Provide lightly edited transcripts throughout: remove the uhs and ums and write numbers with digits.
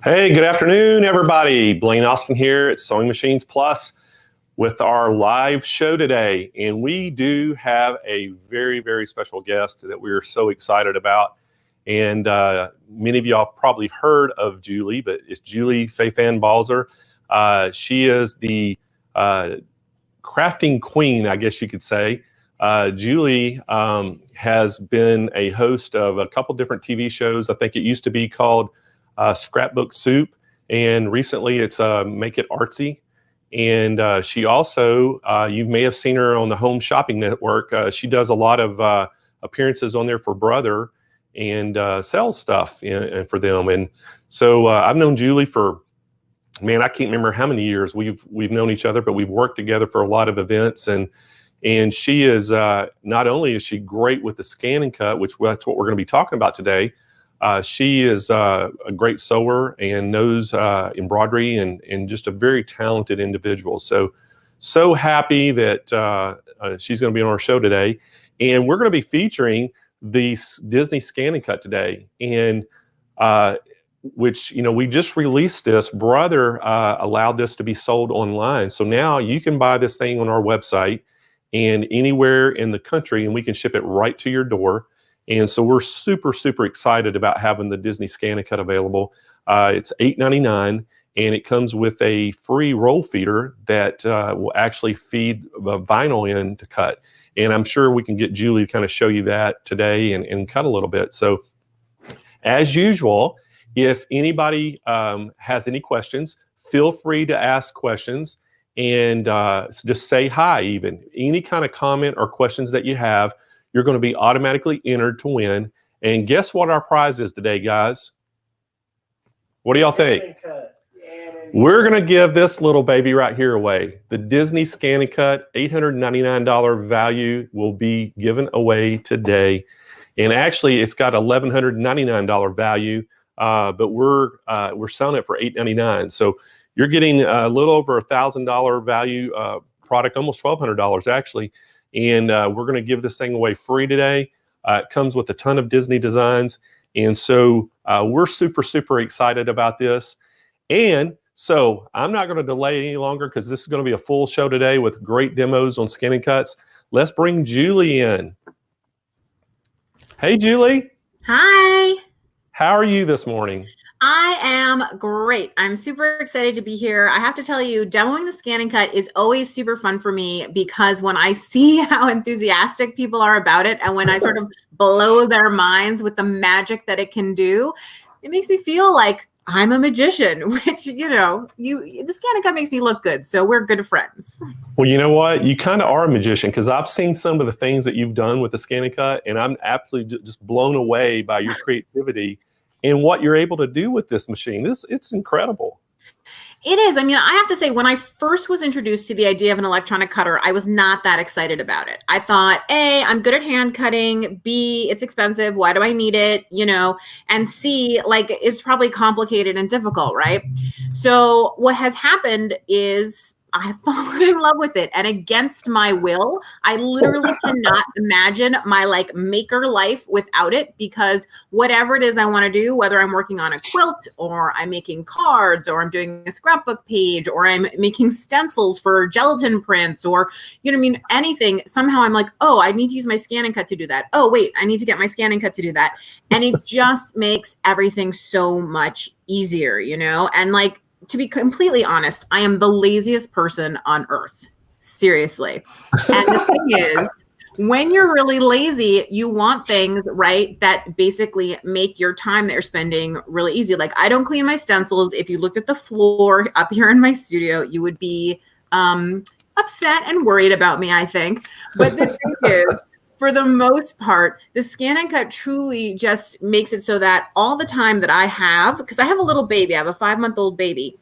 Hey, good afternoon, everybody. Blaine Austin here at Sewing Machines Plus with our live show today. And we do have a very, very special guest that we are so excited about. And many of y'all probably heard of Julie, but it's Julie Fei-Fan Balzer. She is the crafting queen, I guess you could say. Julie has been a host of a couple different TV shows. I think it used to be called Scrapbook Soup, and recently it's Make It Artsy. And she also, you may have seen her on the Home Shopping Network. She does a lot of appearances on there for Brother and sells stuff for them. And so I've known Julie for, man, I can't remember how many years we've known each other, but we've worked together for a lot of events. And she is, not only is she great with the ScanNCut, which that's what we're going to be talking about today. She is a great sewer and knows embroidery and just a very talented individual. So happy that she's going to be on our show today. And we're going to be featuring the Disney ScanNCut today. And which, you know, we just released this. Brother allowed this to be sold online. So now you can buy this thing on our website and anywhere in the country, and we can ship it right to your door. And so we're super, super excited about having the Disney ScanNCut available. It's $8.99, and it comes with a free roll feeder that will actually feed the vinyl in to cut. And I'm sure we can get Julie to kind of show you that today and cut a little bit. So as usual, if anybody has any questions, feel free to ask questions and just say hi even. Any kind of comment or questions that you have, you're going to be automatically entered to win. And guess what our prize is today, guys? What do y'all think? We're going to give this little baby right here away. The Disney ScanNCut $899 value will be given away today. And actually, it's got $1,199 value, but we're selling it for $899. So you're getting a little over $1,000 value product, almost $1,200 actually. And we're going to give this thing away free today. It comes with a ton of Disney designs. And so we're super, super excited about this. And so I'm not going to delay any longer because this is going to be a full show today with great demos on ScanNCuts. Let's bring Julie in. Hey, Julie. Hi. How are you this morning? I am great. I'm super excited to be here. I have to tell you, demoing the ScanNCut is always super fun for me because when I see how enthusiastic people are about it and when I sort of blow their minds with the magic that it can do, it makes me feel like I'm a magician, which, you know, the ScanNCut makes me look good. So we're good friends. Well, you know what? You kind of are a magician because I've seen some of the things that you've done with the ScanNCut, and I'm absolutely just blown away by your creativity and what you're able to do with this machine. It's incredible. It is. I mean, I have to say, when I first was introduced to the idea of an electronic cutter, I was not that excited about it. I thought, A, I'm good at hand cutting. B, it's expensive. Why do I need it? You know, and C, like, it's probably complicated and difficult, right? So what has happened is I've fallen in love with it, and against my will, I literally cannot imagine my like maker life without it, because whatever it is I want to do, whether I'm working on a quilt or I'm making cards or I'm doing a scrapbook page or I'm making stencils for gelatin prints or, you know what I mean, anything, somehow I'm like, oh, I need to use my ScanNCut to do that. Oh, wait, I need to get my ScanNCut to do that. And it just makes everything so much easier, you know? And like, to be completely honest, I am the laziest person on earth. Seriously. And the thing is, when you're really lazy, you want things, right, that basically make your time that you're spending really easy. Like, I don't clean my stencils. If you looked at the floor up here in my studio, you would be upset and worried about me, I think. But the thing is, for the most part, the ScanNCut truly just makes it so that all the time that I have, because I have a little baby, I have a 5-month-old baby.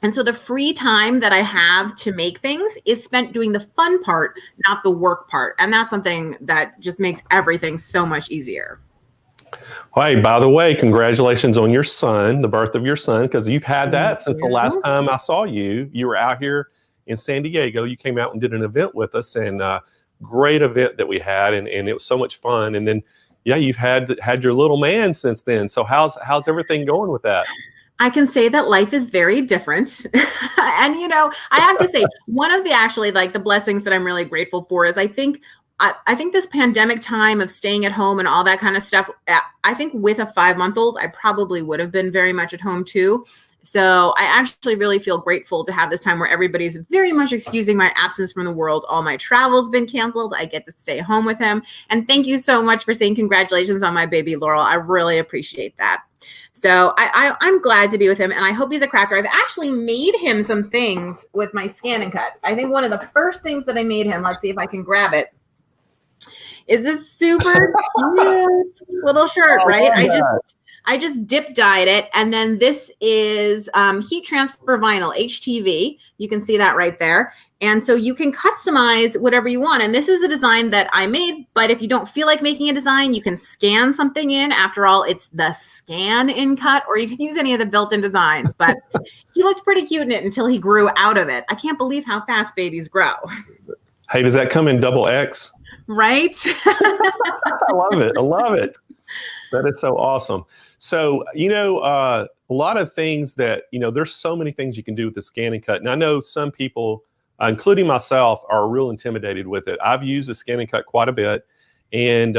And so the free time that I have to make things is spent doing the fun part, not the work part. And that's something that just makes everything so much easier. Hey, by the way, congratulations on your son, the birth of your son, because you've had that since the last time I saw you. You were out here in San Diego. You came out and did an event with us, and great event that we had, and it was so much fun. And then, yeah, you've had your little man since then. So how's everything going with that? I can say that life is very different. And, I have to say, one of the actually like the blessings that I'm really grateful for is I think this pandemic time of staying at home and all that kind of stuff, I think with a 5-month-old, I probably would have been very much at home too. So I actually really feel grateful to have this time where everybody's very much excusing my absence from the world. All my travel's been canceled. I get to stay home with him. And thank you so much for saying congratulations on my baby, Laurel. I really appreciate that. So I'm glad to be with him, and I hope he's a cracker. I've actually made him some things with my ScanNCut. I think one of the first things that I made him, let's see if I can grab it, is this super cute little shirt, right? I just dip dyed it. And then this is heat transfer vinyl, HTV. You can see that right there. And so you can customize whatever you want. And this is a design that I made, but if you don't feel like making a design, you can scan something in. After all, it's the ScanNCut, or you can use any of the built-in designs. But he looked pretty cute in it until he grew out of it. I can't believe how fast babies grow. Hey, does that come in XX? Right? I love it. I love it. That is so awesome. So, a lot of things that, there's so many things you can do with the ScanNCut. And I know some people, including myself, are real intimidated with it. I've used the ScanNCut quite a bit. And,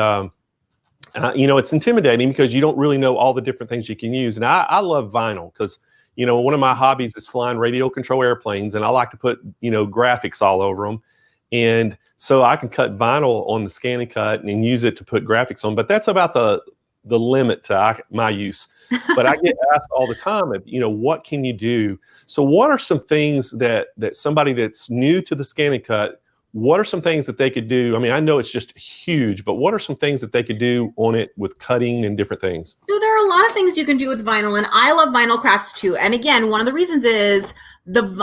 it's intimidating because you don't really know all the different things you can use. And I love vinyl because, one of my hobbies is flying radio control airplanes. And I like to put, graphics all over them. And so I can cut vinyl on the ScanNCut and use it to put graphics on. But that's about the limit to my use. But I get asked all the time, what can you do? So what are some things that somebody that's new to the ScanNCut, what are some things that they could do? I mean, I know it's just huge, but what are some things that they could do on it with cutting and different things? So there are a lot of things you can do with vinyl, and I love vinyl crafts too. And again, one of the reasons is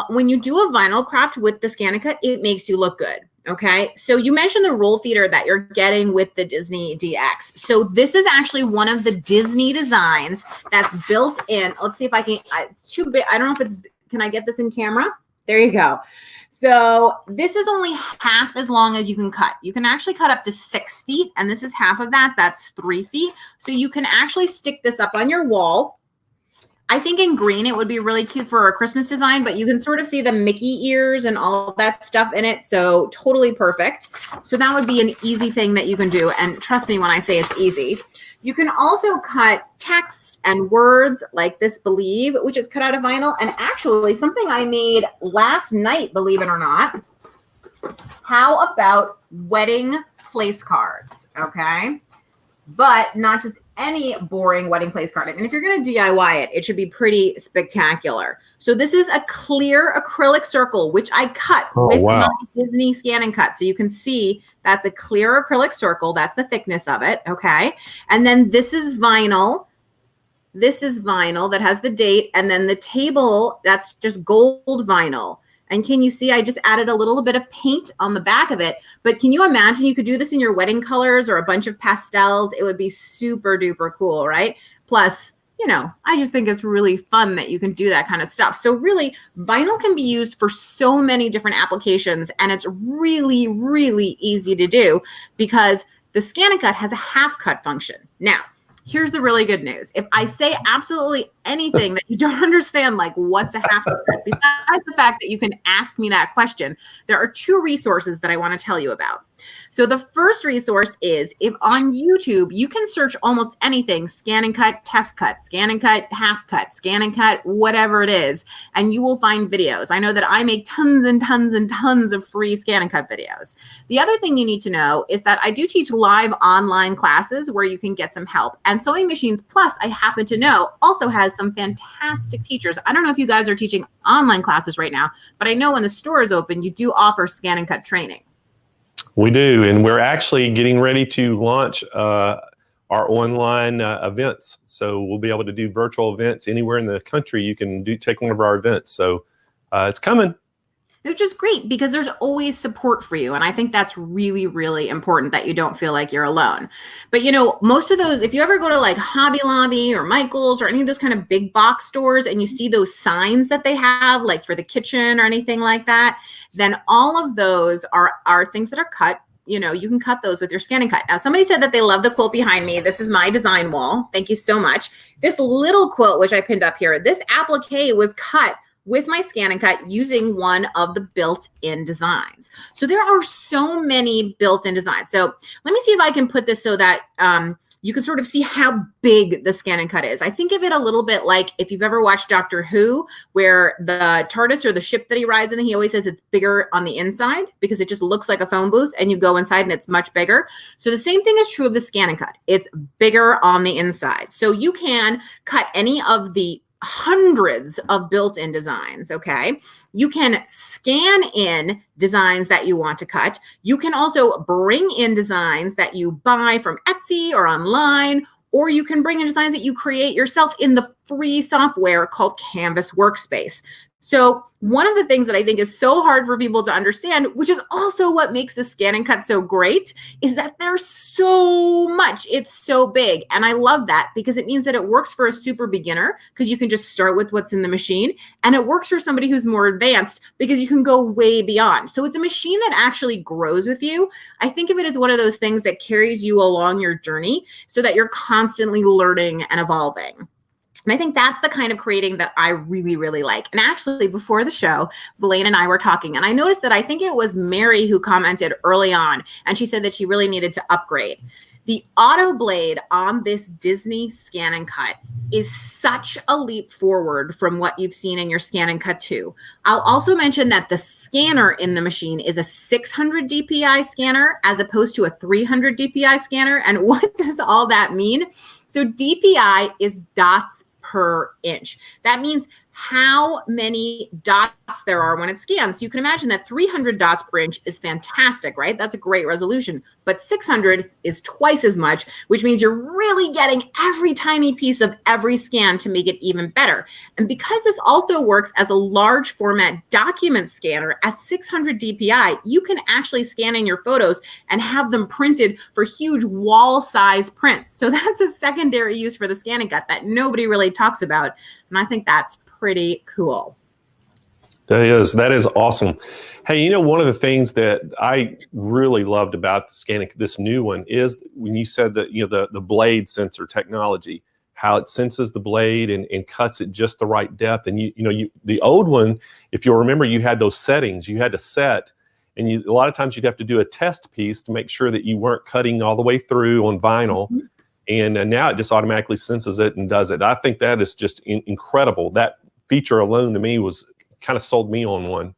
when you do a vinyl craft with the ScanNCut, it makes you look good. Okay, so you mentioned the roll feeder that you're getting with the Disney DX. So this is actually one of the Disney designs that's built in. Let's see if I can, it's too big. I don't know if can I get this in camera? There you go. So this is only half as long as you can cut. You can actually cut up to 6 feet, and this is half of that. That's 3 feet. So you can actually stick this up on your wall. I think in green, it would be really cute for a Christmas design, but you can sort of see the Mickey ears and all of that stuff in it. So totally perfect. So that would be an easy thing that you can do. And trust me when I say it's easy. You can also cut text and words like this Believe, which is cut out of vinyl. And actually something I made last night, believe it or not. How about wedding place cards? Okay. But not just any boring wedding place card. And if you're going to DIY it, it should be pretty spectacular. So this is a clear acrylic circle, which I cut with my Disney ScanNCut. So you can see that's a clear acrylic circle. That's the thickness of it. Okay. And then this is vinyl. This is vinyl that has the date. And then the table, that's just gold vinyl. And can you see I just added a little bit of paint on the back of it. But can you imagine you could do this in your wedding colors or a bunch of pastels? It would be super duper cool, right? Plus, I just think it's really fun that you can do that kind of stuff. So really, vinyl can be used for so many different applications. And it's really, really easy to do because the ScanNCut has a half cut function. Now, here's the really good news. If I say absolutely anything that you don't understand, like what's a half cut, besides the fact that you can ask me that question, there are 2 resources that I want to tell you about. So the first resource is if on YouTube, you can search almost anything, ScanNCut, test cut, ScanNCut, half cut, ScanNCut, whatever it is, and you will find videos. I know that I make tons and tons and tons of free ScanNCut videos. The other thing you need to know is that I do teach live online classes where you can get some help. And Sewing Machines Plus, I happen to know, also has some fantastic teachers. I don't know if you guys are teaching online classes right now, but I know when the store is open, you do offer ScanNCut training. We do, and we're actually getting ready to launch our online events. So we'll be able to do virtual events anywhere in the country. You can take one of our events. So it's coming. Which is great because there's always support for you. And I think that's really, really important that you don't feel like you're alone. But most of those, if you ever go to like Hobby Lobby or Michael's or any of those kind of big box stores and you see those signs that they have like for the kitchen or anything like that, then all of those are things that are cut you can cut those with your ScanNCut. Now, somebody said that they love the quilt behind me. This is my design wall. Thank you so much. This little quilt, which I pinned up here, this applique was cut with my ScanNCut using one of the built-in designs. So there are so many built-in designs. So let me see if I can put this so that you can sort of see how big the ScanNCut is. I think of it a little bit like if you've ever watched Doctor Who, where the TARDIS or the ship that he rides in, he always says it's bigger on the inside because it just looks like a phone booth, and you go inside and it's much bigger. So the same thing is true of the ScanNCut. It's bigger on the inside. So you can cut any of the hundreds of built-in designs, okay? You can scan in designs that you want to cut. You can also bring in designs that you buy from Etsy or online, or you can bring in designs that you create yourself in the free software called Canvas Workspace. So one of the things that I think is so hard for people to understand, which is also what makes the ScanNCut so great, is that there's so much. It's so big. And I love that because it means that it works for a super beginner because you can just start with what's in the machine. And it works for somebody who's more advanced because you can go way beyond. So it's a machine that actually grows with you. I think of it as one of those things that carries you along your journey so that you're constantly learning and evolving. And I think that's the kind of creating that I really, really like. And actually, before the show, Blaine and I were talking, and I noticed that I think it was Mary who commented early on, and she said that she really needed to upgrade. The auto blade on this Disney ScanNCut is such a leap forward from what you've seen in your ScanNCut 2. I'll also mention that the scanner in the machine is a 600 DPI scanner as opposed to a 300 DPI scanner. And what does all that mean? So DPI is dots per inch. That means how many dots there are when it scans. So you can imagine that 300 dots per inch is fantastic, right? That's a great resolution. But 600 is twice as much, which means you're really getting every tiny piece of every scan to make it even better. And because this also works as a large format document scanner at 600 DPI, you can actually scan in your photos and have them printed for huge wall size prints. So that's a secondary use for the ScanNCut that nobody really talks about. And I think that's pretty cool. That is awesome. Hey, one of the things that I really loved about the ScanNCut, this new one, is when you said that the blade sensor technology, how it senses the blade and cuts it just the right depth. And the old one, if you'll remember, you had those settings you had to set, and a lot of times you'd have to do a test piece to make sure that you weren't cutting all the way through on vinyl. Mm-hmm. And now it just automatically senses it and does it. I think that is just incredible. That feature alone to me was kind of sold me on one.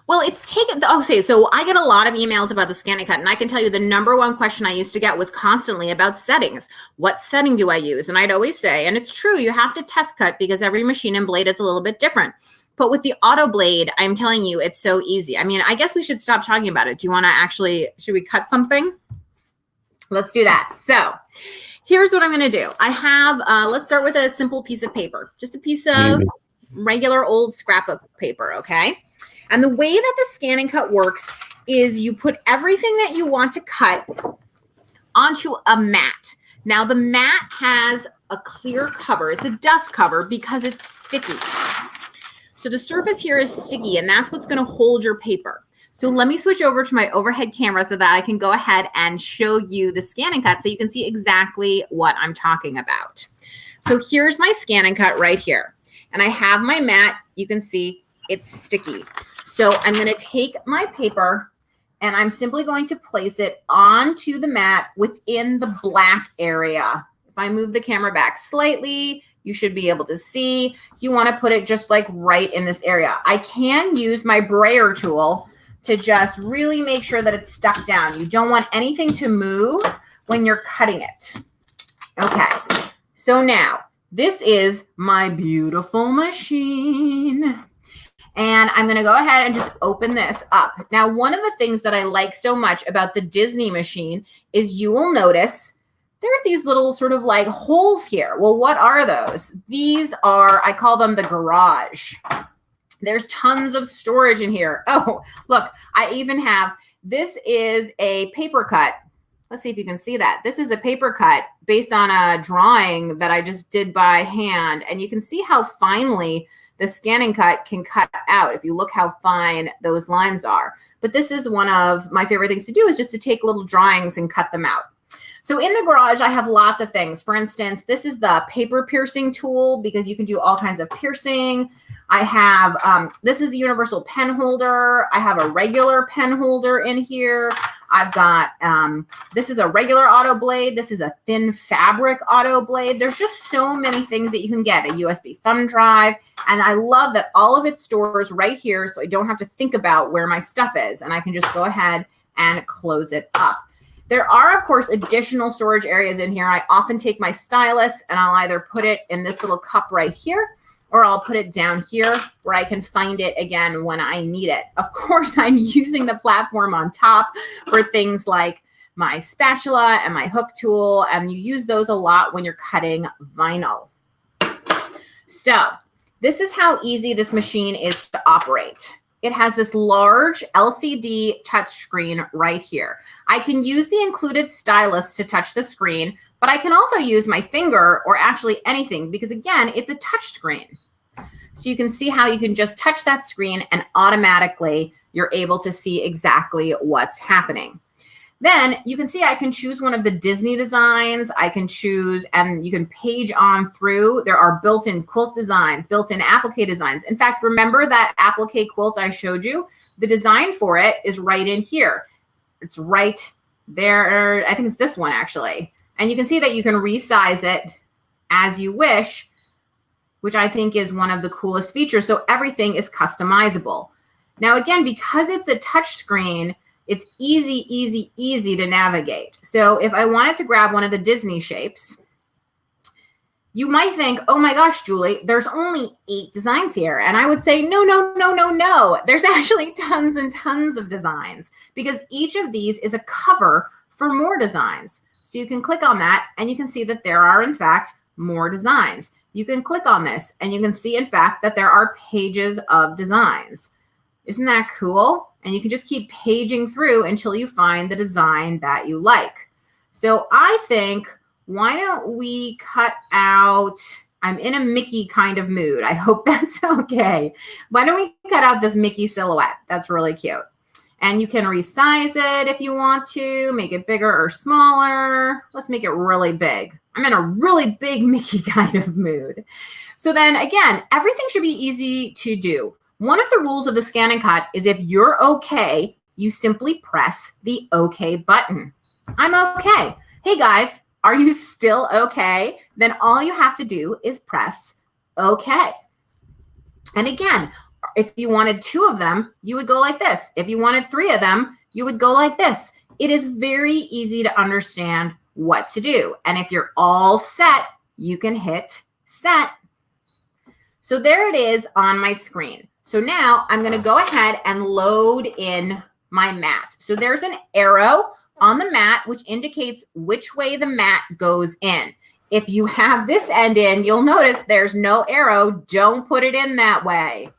Well, it's taken, okay, so I get a lot of emails about the ScanNCut, and I can tell you the number one question I used to get was constantly about settings. What setting do I use? And I'd always say, and it's true, you have to test cut because every machine and blade is a little bit different. But with the auto blade, I'm telling you, it's so easy. I mean, I guess we should stop talking about it. Do you want to should we cut something? Let's do that. So here's what I'm going to do. I have, let's start with a simple piece of paper, just a piece of regular old scrapbook paper, okay? And the way that the ScanNCut works is you put everything that you want to cut onto a mat. Now, the mat has a clear cover. It's a dust cover because it's sticky. So the surface here is sticky, and that's what's going to hold your paper. So let me switch over to my overhead camera so that I can go ahead and show you the ScanNCut so you can see exactly what I'm talking about. So here's my ScanNCut right here. And I have my mat. You can see it's sticky. So I'm going to take my paper and I'm simply going to place it onto the mat within the black area. If I move the camera back slightly, you should be able to see. You want to put it just like right in this area. I can use my brayer tool to just really make sure that it's stuck down. You don't want anything to move when you're cutting it. Okay, so now this is my beautiful machine. And I'm gonna go ahead and just open this up. Now, one of the things that I like so much about the Disney machine is you will notice there are these little sort of like holes here. Well, what are those? These are, I call them the garage. There's tons of storage in here. Oh, look, I even have, this is a paper cut. Let's see if you can see that. This is a paper cut based on a drawing that I just did by hand. And you can see how finely the ScanNCut can cut out if you look how fine those lines are. But this is one of my favorite things to do, is just to take little drawings and cut them out. So in the garage, I have lots of things. For instance, this is the paper piercing tool because you can do all kinds of piercing. I have, this is the universal pen holder. I have a regular pen holder in here. I've got, this is a regular auto blade. This is a thin fabric auto blade. There's just so many things that you can get. A USB thumb drive. And I love that all of it stores right here, so I don't have to think about where my stuff is. And I can just go ahead and close it up. There are, of course, additional storage areas in here. I often take my stylus and I'll either put it in this little cup right here, or I'll put it down here where I can find it again when I need it. Of course, I'm using the platform on top for things like my spatula and my hook tool, and you use those a lot when you're cutting vinyl. So this is how easy this machine is to operate. It has this large LCD touchscreen right here. I can use the included stylus to touch the screen, but I can also use my finger or actually anything because, again, it's a touch screen. So you can see how you can just touch that screen and automatically you're able to see exactly what's happening. Then you can see I can choose one of the Disney designs. I can choose, and you can page on through. There are built-in quilt designs, built-in applique designs. In fact, remember that applique quilt I showed you? The design for it is right in here. It's right there. I think it's this one actually. And you can see that you can resize it as you wish, which I think is one of the coolest features. So everything is customizable. Now, again, because it's a touch screen, it's easy, easy, easy to navigate. So if I wanted to grab one of the Disney shapes, you might think, oh my gosh, Julie, there's only 8 designs here. And I would say, no, no, no, no, no. There's actually tons and tons of designs because each of these is a cover for more designs. So you can click on that and you can see that there are, in fact, more designs. You can click on this and you can see, in fact, that there are pages of designs. Isn't that cool? And you can just keep paging through until you find the design that you like. So I think, why don't we cut out, I'm in a Mickey kind of mood. I hope that's okay. Why don't we cut out this Mickey silhouette? That's really cute. And you can resize it if you want to, make it bigger or smaller. Let's make it really big. I'm in a really big Mickey kind of mood. So then again, everything should be easy to do. One of the rules of the ScanNCut is if you're okay, you simply press the OK button. I'm okay. Hey guys, are you still okay? Then all you have to do is press OK. And again, if you wanted 2 of them, you would go like this. If you wanted 3 of them, you would go like this. It is very easy to understand what to do. And if you're all set, you can hit set. So there it is on my screen. So now I'm going to go ahead and load in my mat. So there's an arrow on the mat, which indicates which way the mat goes in. If you have this end in, you'll notice there's no arrow. Don't put it in that way.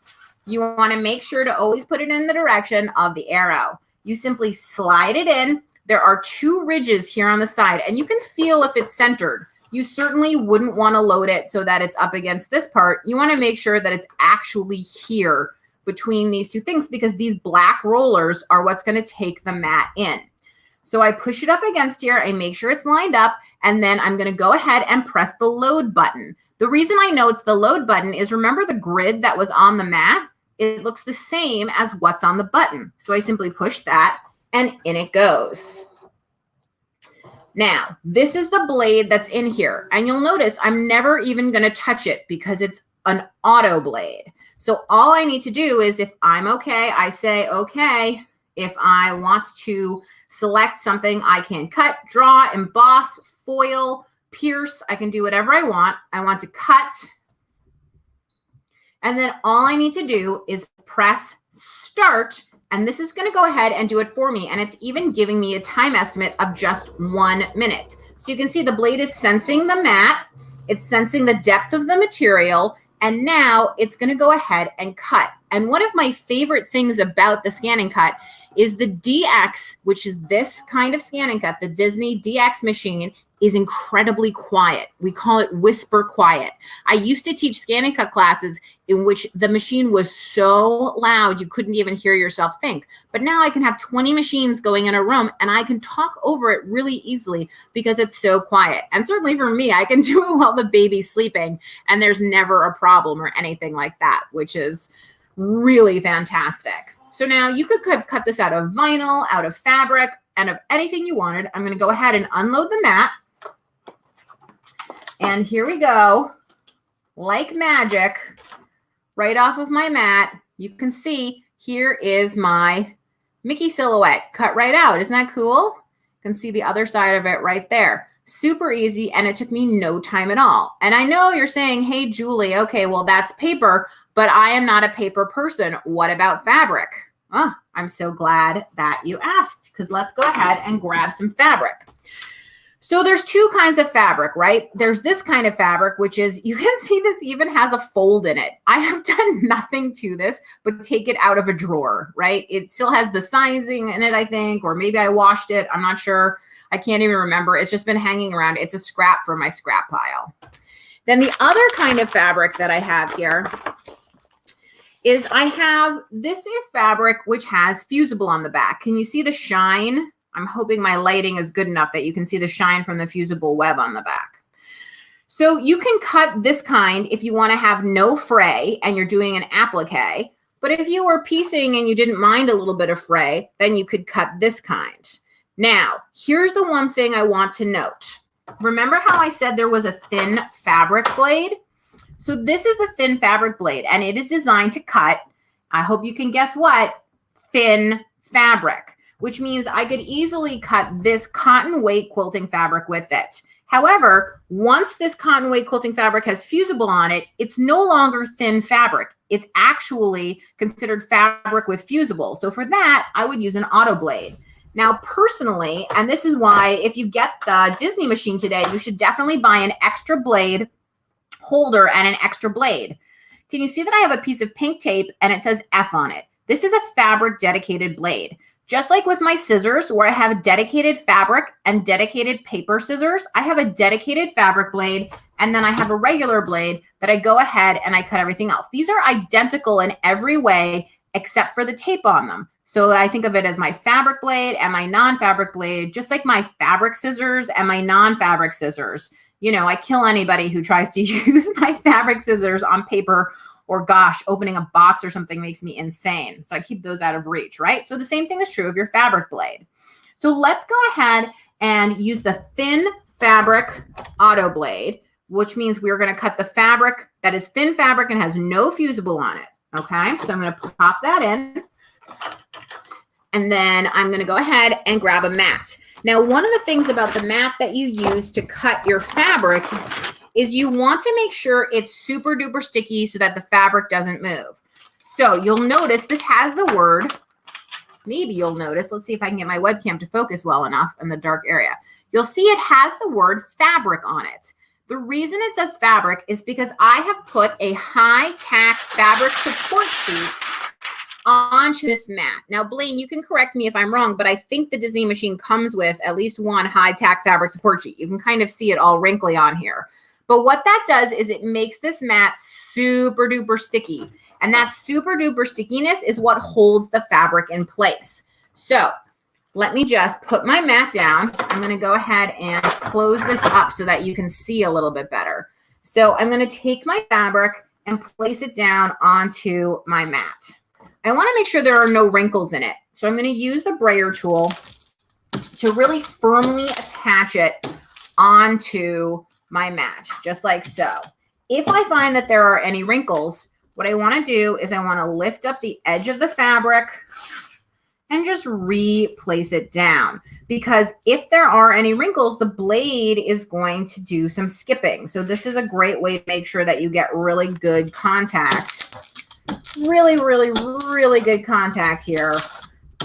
You want to make sure to always put it in the direction of the arrow. You simply slide it in. There are 2 ridges here on the side, and you can feel if it's centered. You certainly wouldn't want to load it so that it's up against this part. You want to make sure that it's actually here between these 2 things because these black rollers are what's going to take the mat in. So I push it up against here. I make sure it's lined up, and then I'm going to go ahead and press the load button. The reason I know it's the load button is, remember the grid that was on the mat? It looks the same as what's on the button. So I simply push that, and in it goes. Now, this is the blade that's in here. And you'll notice I'm never even going to touch it because it's an auto blade. So all I need to do is, if I'm okay, I say okay. If I want to select something, I can cut, draw, emboss, foil, pierce. I can do whatever I want. I want to cut. And then all I need to do is press start. And this is going to go ahead and do it for me. And it's even giving me a time estimate of just 1 minute. So you can see the blade is sensing the mat. It's sensing the depth of the material. And now it's going to go ahead and cut. And one of my favorite things about the ScanNCut is the DX, which is this kind of ScanNCut, the Disney DX machine, is incredibly quiet. We call it whisper quiet. I used to teach ScanNCut classes in which the machine was so loud you couldn't even hear yourself think. But now I can have 20 machines going in a room and I can talk over it really easily because it's so quiet. And certainly for me, I can do it while the baby's sleeping and there's never a problem or anything like that, which is really fantastic. So now you could cut this out of vinyl, out of fabric, and of anything you wanted. I'm going to go ahead and unload the mat. And here we go. Like magic, right off of my mat, you can see here is my Mickey silhouette cut right out. Isn't that cool? You can see the other side of it right there. Super easy, and it took me no time at all. And I know you're saying, hey, Julie, okay, well, that's paper, but I am not a paper person. What about fabric? Oh, I'm so glad that you asked, because let's go ahead and grab some fabric. So there's two kinds of fabric, right? There's this kind of fabric, which is, you can see this even has a fold in it. I have done nothing to this, but take it out of a drawer, right? It still has the sizing in it, I think, or maybe I washed it. I'm not sure. I can't even remember. It's just been hanging around. It's a scrap from my scrap pile. Then the other kind of fabric that I have here is this is fabric which has fusible on the back. Can you see the shine? I'm hoping my lighting is good enough that you can see the shine from the fusible web on the back. So you can cut this kind if you want to have no fray and you're doing an applique. But if you were piecing and you didn't mind a little bit of fray, then you could cut this kind. Now, here's the one thing I want to note. Remember how I said there was a thin fabric blade? So this is the thin fabric blade, and it is designed to cut, I hope you can guess what, thin fabric, which means I could easily cut this cotton weight quilting fabric with it. However, once this cotton weight quilting fabric has fusible on it, it's no longer thin fabric. It's actually considered fabric with fusible. So for that, I would use an auto blade. Now, personally, and this is why if you get the Disney machine today, you should definitely buy an extra blade holder and an extra blade. Can you see that I have a piece of pink tape and it says F on it? This is a fabric dedicated blade. Just like with my scissors, where I have a dedicated fabric and dedicated paper scissors, I have a dedicated fabric blade, and then I have a regular blade that I go ahead and I cut everything else. These are identical in every way except for the tape on them. So I think of it as my fabric blade and my non-fabric blade, just like my fabric scissors and my non-fabric scissors. You know, I kill anybody who tries to use my fabric scissors on paper, or gosh, opening a box or something makes me insane. So I keep those out of reach, right? So the same thing is true of your fabric blade. So let's go ahead and use the thin fabric auto blade, which means we're going to cut the fabric that is thin fabric and has no fusible on it. Okay, so I'm going to pop that in. And then I'm going to go ahead and grab a mat. Now, one of the things about the mat that you use to cut your fabric is you want to make sure it's super duper sticky so that the fabric doesn't move. So you'll notice this has the word, maybe you'll notice, let's see if I can get my webcam to focus well enough in the dark area. You'll see it has the word fabric on it. The reason it says fabric is because I have put a high-tack fabric support sheet onto this mat. Now, Blaine, you can correct me if I'm wrong, but I think the Disney machine comes with at least one high-tack fabric support sheet. You can kind of see it all wrinkly on here. But what that does is it makes this mat super duper sticky. And that super duper stickiness is what holds the fabric in place. So let me just put my mat down. I'm going to go ahead and close this up so that you can see a little bit better. So I'm going to take my fabric and place it down onto my mat. I want to make sure there are no wrinkles in it. So I'm going to use the brayer tool to really firmly attach it onto my mat, just like so. If I find that there are any wrinkles, what I want to do is I want to lift up the edge of the fabric and just replace it down. Because if there are any wrinkles, the blade is going to do some skipping. So this is a great way to make sure that you get really good contact. Really, really, really good contact here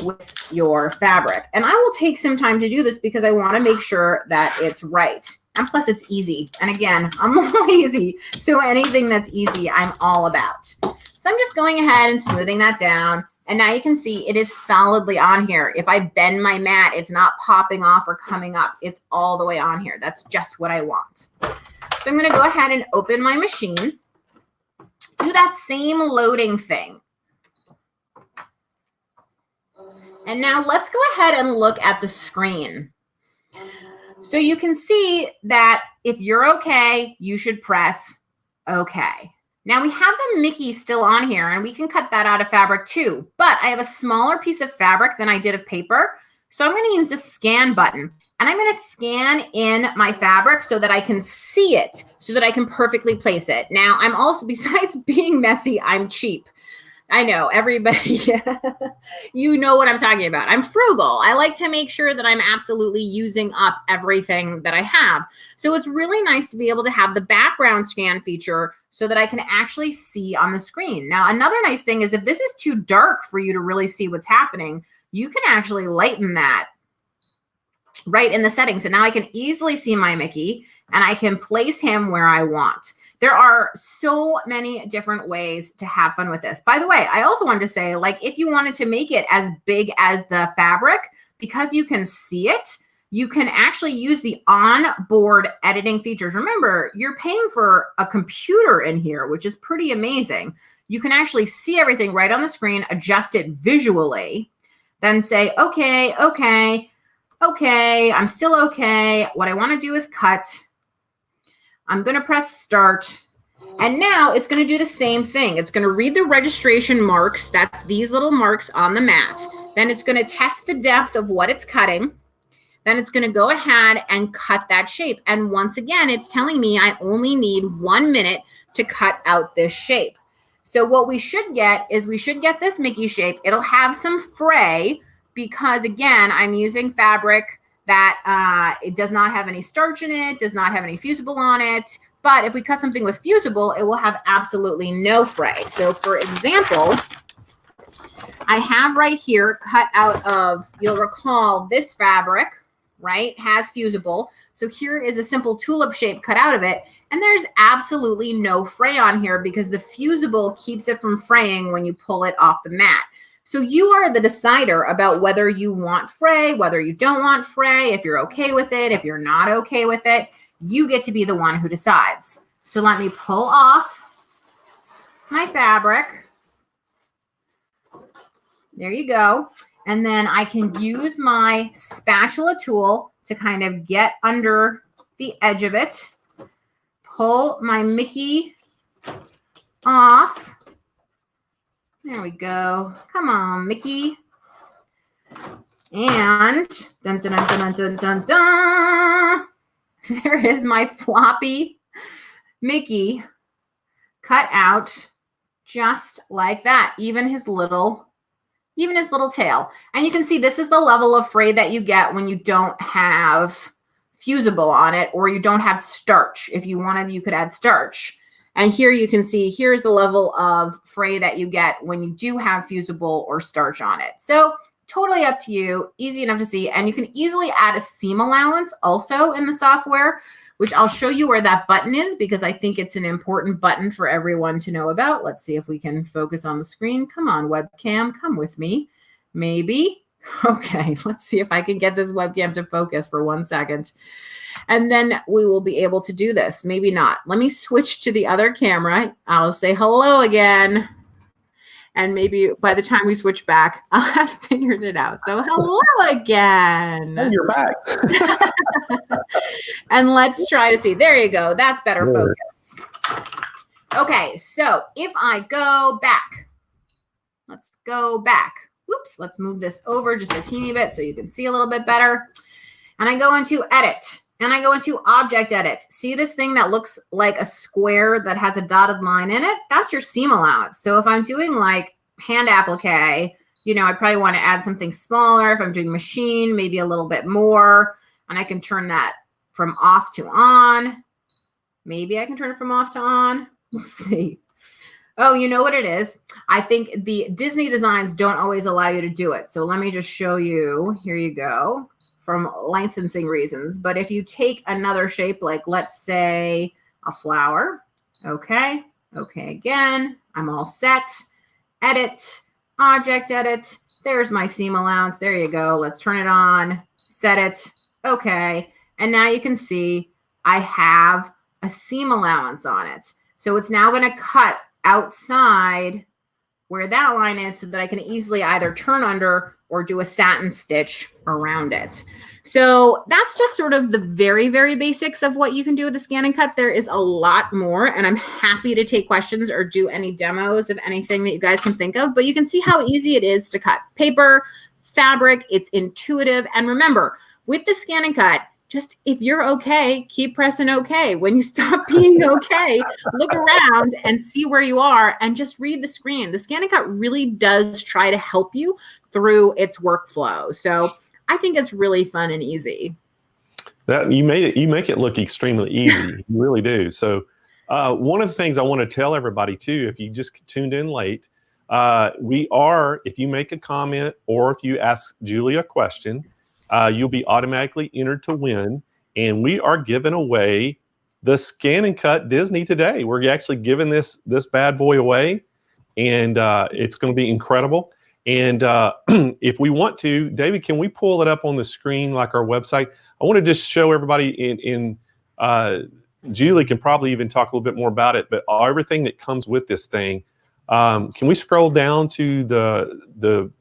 with your fabric. And I will take some time to do this because I want to make sure that it's right. And plus it's easy. And again, I'm lazy. So anything that's easy, I'm all about. So I'm just going ahead and smoothing that down. And now you can see it is solidly on here. If I bend my mat, it's not popping off or coming up. It's all the way on here. That's just what I want. So I'm going to go ahead and open my machine. Do that same loading thing. And now let's go ahead and look at the screen. So you can see that if you're okay, you should press okay. Now we have the Mickey still on here, and we can cut that out of fabric too, but I have a smaller piece of fabric than I did of paper. So I'm going to use the scan button, and I'm going to scan in my fabric so that I can see it, so that I can perfectly place it. Now I'm also, besides being messy, I'm cheap. I know everybody, you know what I'm talking about. I'm frugal. I like to make sure that I'm absolutely using up everything that I have. So it's really nice to be able to have the background scan feature so that I can actually see on the screen. Now, another nice thing is if this is too dark for you to really see what's happening, you can actually lighten that right in the settings. And now I can easily see my Mickey, and I can place him where I want. There are so many different ways to have fun with this. By the way, I also wanted to say, like, if you wanted to make it as big as the fabric, because you can see it, you can actually use the onboard editing features. Remember, you're paying for a computer in here, which is pretty amazing. You can actually see everything right on the screen, adjust it visually, then say, okay, okay, okay, I'm still okay. What I want to do is cut. I'm going to press start. And now it's going to do the same thing. It's going to read the registration marks. That's these little marks on the mat. Then it's going to test the depth of what it's cutting. Then it's going to go ahead and cut that shape. And once again, it's telling me I only need 1 minute to cut out this shape. So what we should get is we should get this Mickey shape. It'll have some fray because, again, I'm using fabric that it does not have any starch in it, does not have any fusible on it. But if we cut something with fusible, it will have absolutely no fray. So for example, I have right here cut out of, you'll recall this fabric, right, has fusible. So here is a simple tulip shape cut out of it. And there's absolutely no fray on here because the fusible keeps it from fraying when you pull it off the mat. So you are the decider about whether you want fray, whether you don't want fray, if you're okay with it, if you're not okay with it. You get to be the one who decides. So let me pull off my fabric. There you go. And then I can use my spatula tool to kind of get under the edge of it. Pull my Mickey off. There we go. Come on, Mickey. And dun, dun, dun, dun, dun, dun, dun. There is my floppy Mickey cut out just like that. Even his little tail. And you can see this is the level of fray that you get when you don't have fusible on it or you don't have starch. If you wanted, you could add starch. And here you can see, here's the level of fray that you get when you do have fusible or starch on it. So totally up to you, easy enough to see. And you can easily add a seam allowance also in the software, which I'll show you where that button is because I think it's an important button for everyone to know about. Let's see if we can focus on the screen. Come on, webcam, come with me. Maybe. Okay, let's see if I can get this webcam to focus for 1 second. And then we will be able to do this. Maybe not. Let me switch to the other camera. I'll say hello again. And maybe by the time we switch back, I'll have figured it out. So hello again. Oh, you're back. And let's try to see. There you go. That's better focus. Okay, so if I go back, let's go back. Oops, let's move this over just a teeny bit so you can see a little bit better. And I go into edit and I go into object edit. See this thing that looks like a square that has a dotted line in it? That's your seam allowance. So if I'm doing like hand applique, you know, I probably want to add something smaller. If I'm doing machine, maybe a little bit more. And I can turn that from off to on. Maybe I can turn it from off to on. We'll see. Oh, you know what it is? I think the Disney designs don't always allow you to do it. So let me just show you. Here you go. From licensing reasons. But if you take another shape, like let's say a flower. Okay. Okay, again. I'm all set. Edit. Object edit. There's my seam allowance. There you go. Let's turn it on, set it. Okay. And now you can see I have a seam allowance on it. So it's now going to cut outside where that line is so that I can easily either turn under or do a satin stitch around it. So that's just sort of the very, very basics of what you can do with the ScanNCut. There is a lot more, and I'm happy to take questions or do any demos of anything that you guys can think of, but you can see how easy it is to cut paper, fabric. It's intuitive. And remember, with the ScanNCut, just if you're okay, keep pressing okay. When you stop being okay, look around and see where you are and just read the screen. The ScanNCut really does try to help you through its workflow. So I think it's really fun and easy. That you make it look extremely easy. You really do. So one of the things I want to tell everybody too, if you just tuned in late, if you make a comment or if you ask Julie a question, you'll be automatically entered to win. And we are giving away the ScanNCut Disney today. We're actually giving this bad boy away, and it's going to be incredible. And if we want to, David, can we pull it up on the screen like our website? I want to just show everybody Julie can probably even talk a little bit more about it, but everything that comes with this thing. Can we scroll down to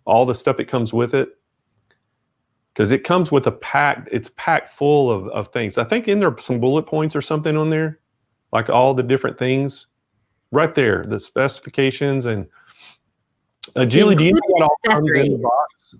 all the stuff that comes with it? Because it comes with it's packed full of things. I think in there some bullet points or something on there, like all the different things right there, the specifications. And Julie, do you know what all comes in the box?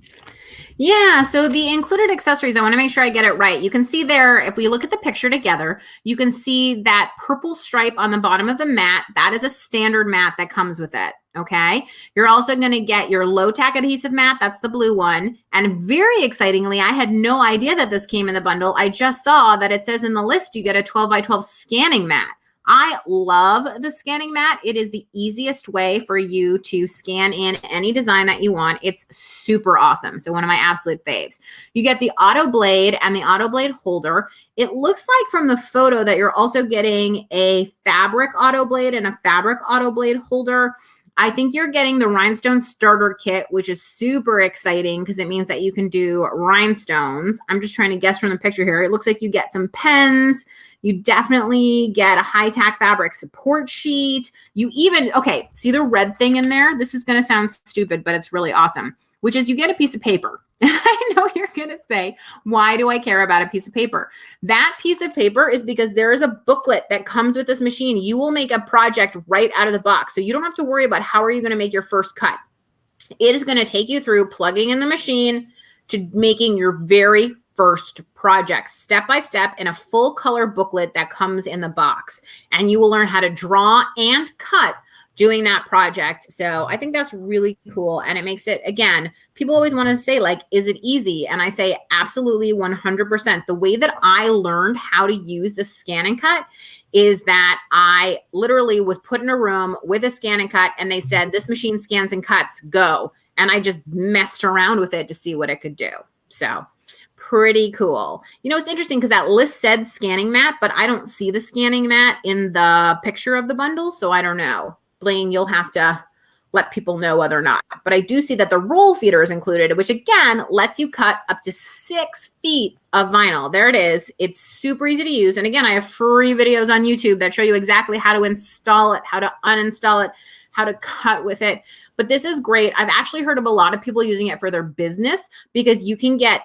Yeah, so the included accessories, I want to make sure I get it right. You can see there, if we look at the picture together, you can see that purple stripe on the bottom of the mat. That is a standard mat that comes with it, okay? You're also going to get your low-tack adhesive mat. That's the blue one. And very excitingly, I had no idea that this came in the bundle. I just saw that it says in the list you get a 12 by 12 scanning mat. I love the scanning mat. It is the easiest way for you to scan in any design that you want. It's super awesome. So one of my absolute faves. You get the auto blade and the auto blade holder. It looks like from the photo that you're also getting a fabric auto blade and a fabric auto blade holder. I think you're getting the rhinestone starter kit, which is super exciting because it means that you can do rhinestones. I'm just trying to guess from the picture here. It looks like you get some pens. You definitely get a high-tack fabric support sheet. You even, okay, see the red thing in there? This is going to sound stupid, but it's really awesome, which is you get a piece of paper. I know you're going to say, why do I care about a piece of paper? That piece of paper is because there is a booklet that comes with this machine. You will make a project right out of the box. So you don't have to worry about how are you going to make your first cut. It is going to take you through plugging in the machine to making your very first project, step by step, in a full color booklet that comes in the box. And you will learn how to draw and cut doing that project. So I think that's really cool. And it makes it, again, people always want to say, like, is it easy? And I say, absolutely, 100%. The way that I learned how to use the ScanNCut is that I literally was put in a room with a ScanNCut and they said, this machine scans and cuts, go. And I just messed around with it to see what it could do. So pretty cool. You know, it's interesting because that list said scanning mat, but I don't see the scanning mat in the picture of the bundle. So I don't know. Blaine, you'll have to let people know whether or not. But I do see that the roll feeder is included, which again lets you cut up to 6 feet of vinyl. There it is. It's super easy to use. And again, I have free videos on YouTube that show you exactly how to install it, how to uninstall it, how to cut with it. But this is great. I've actually heard of a lot of people using it for their business because you can get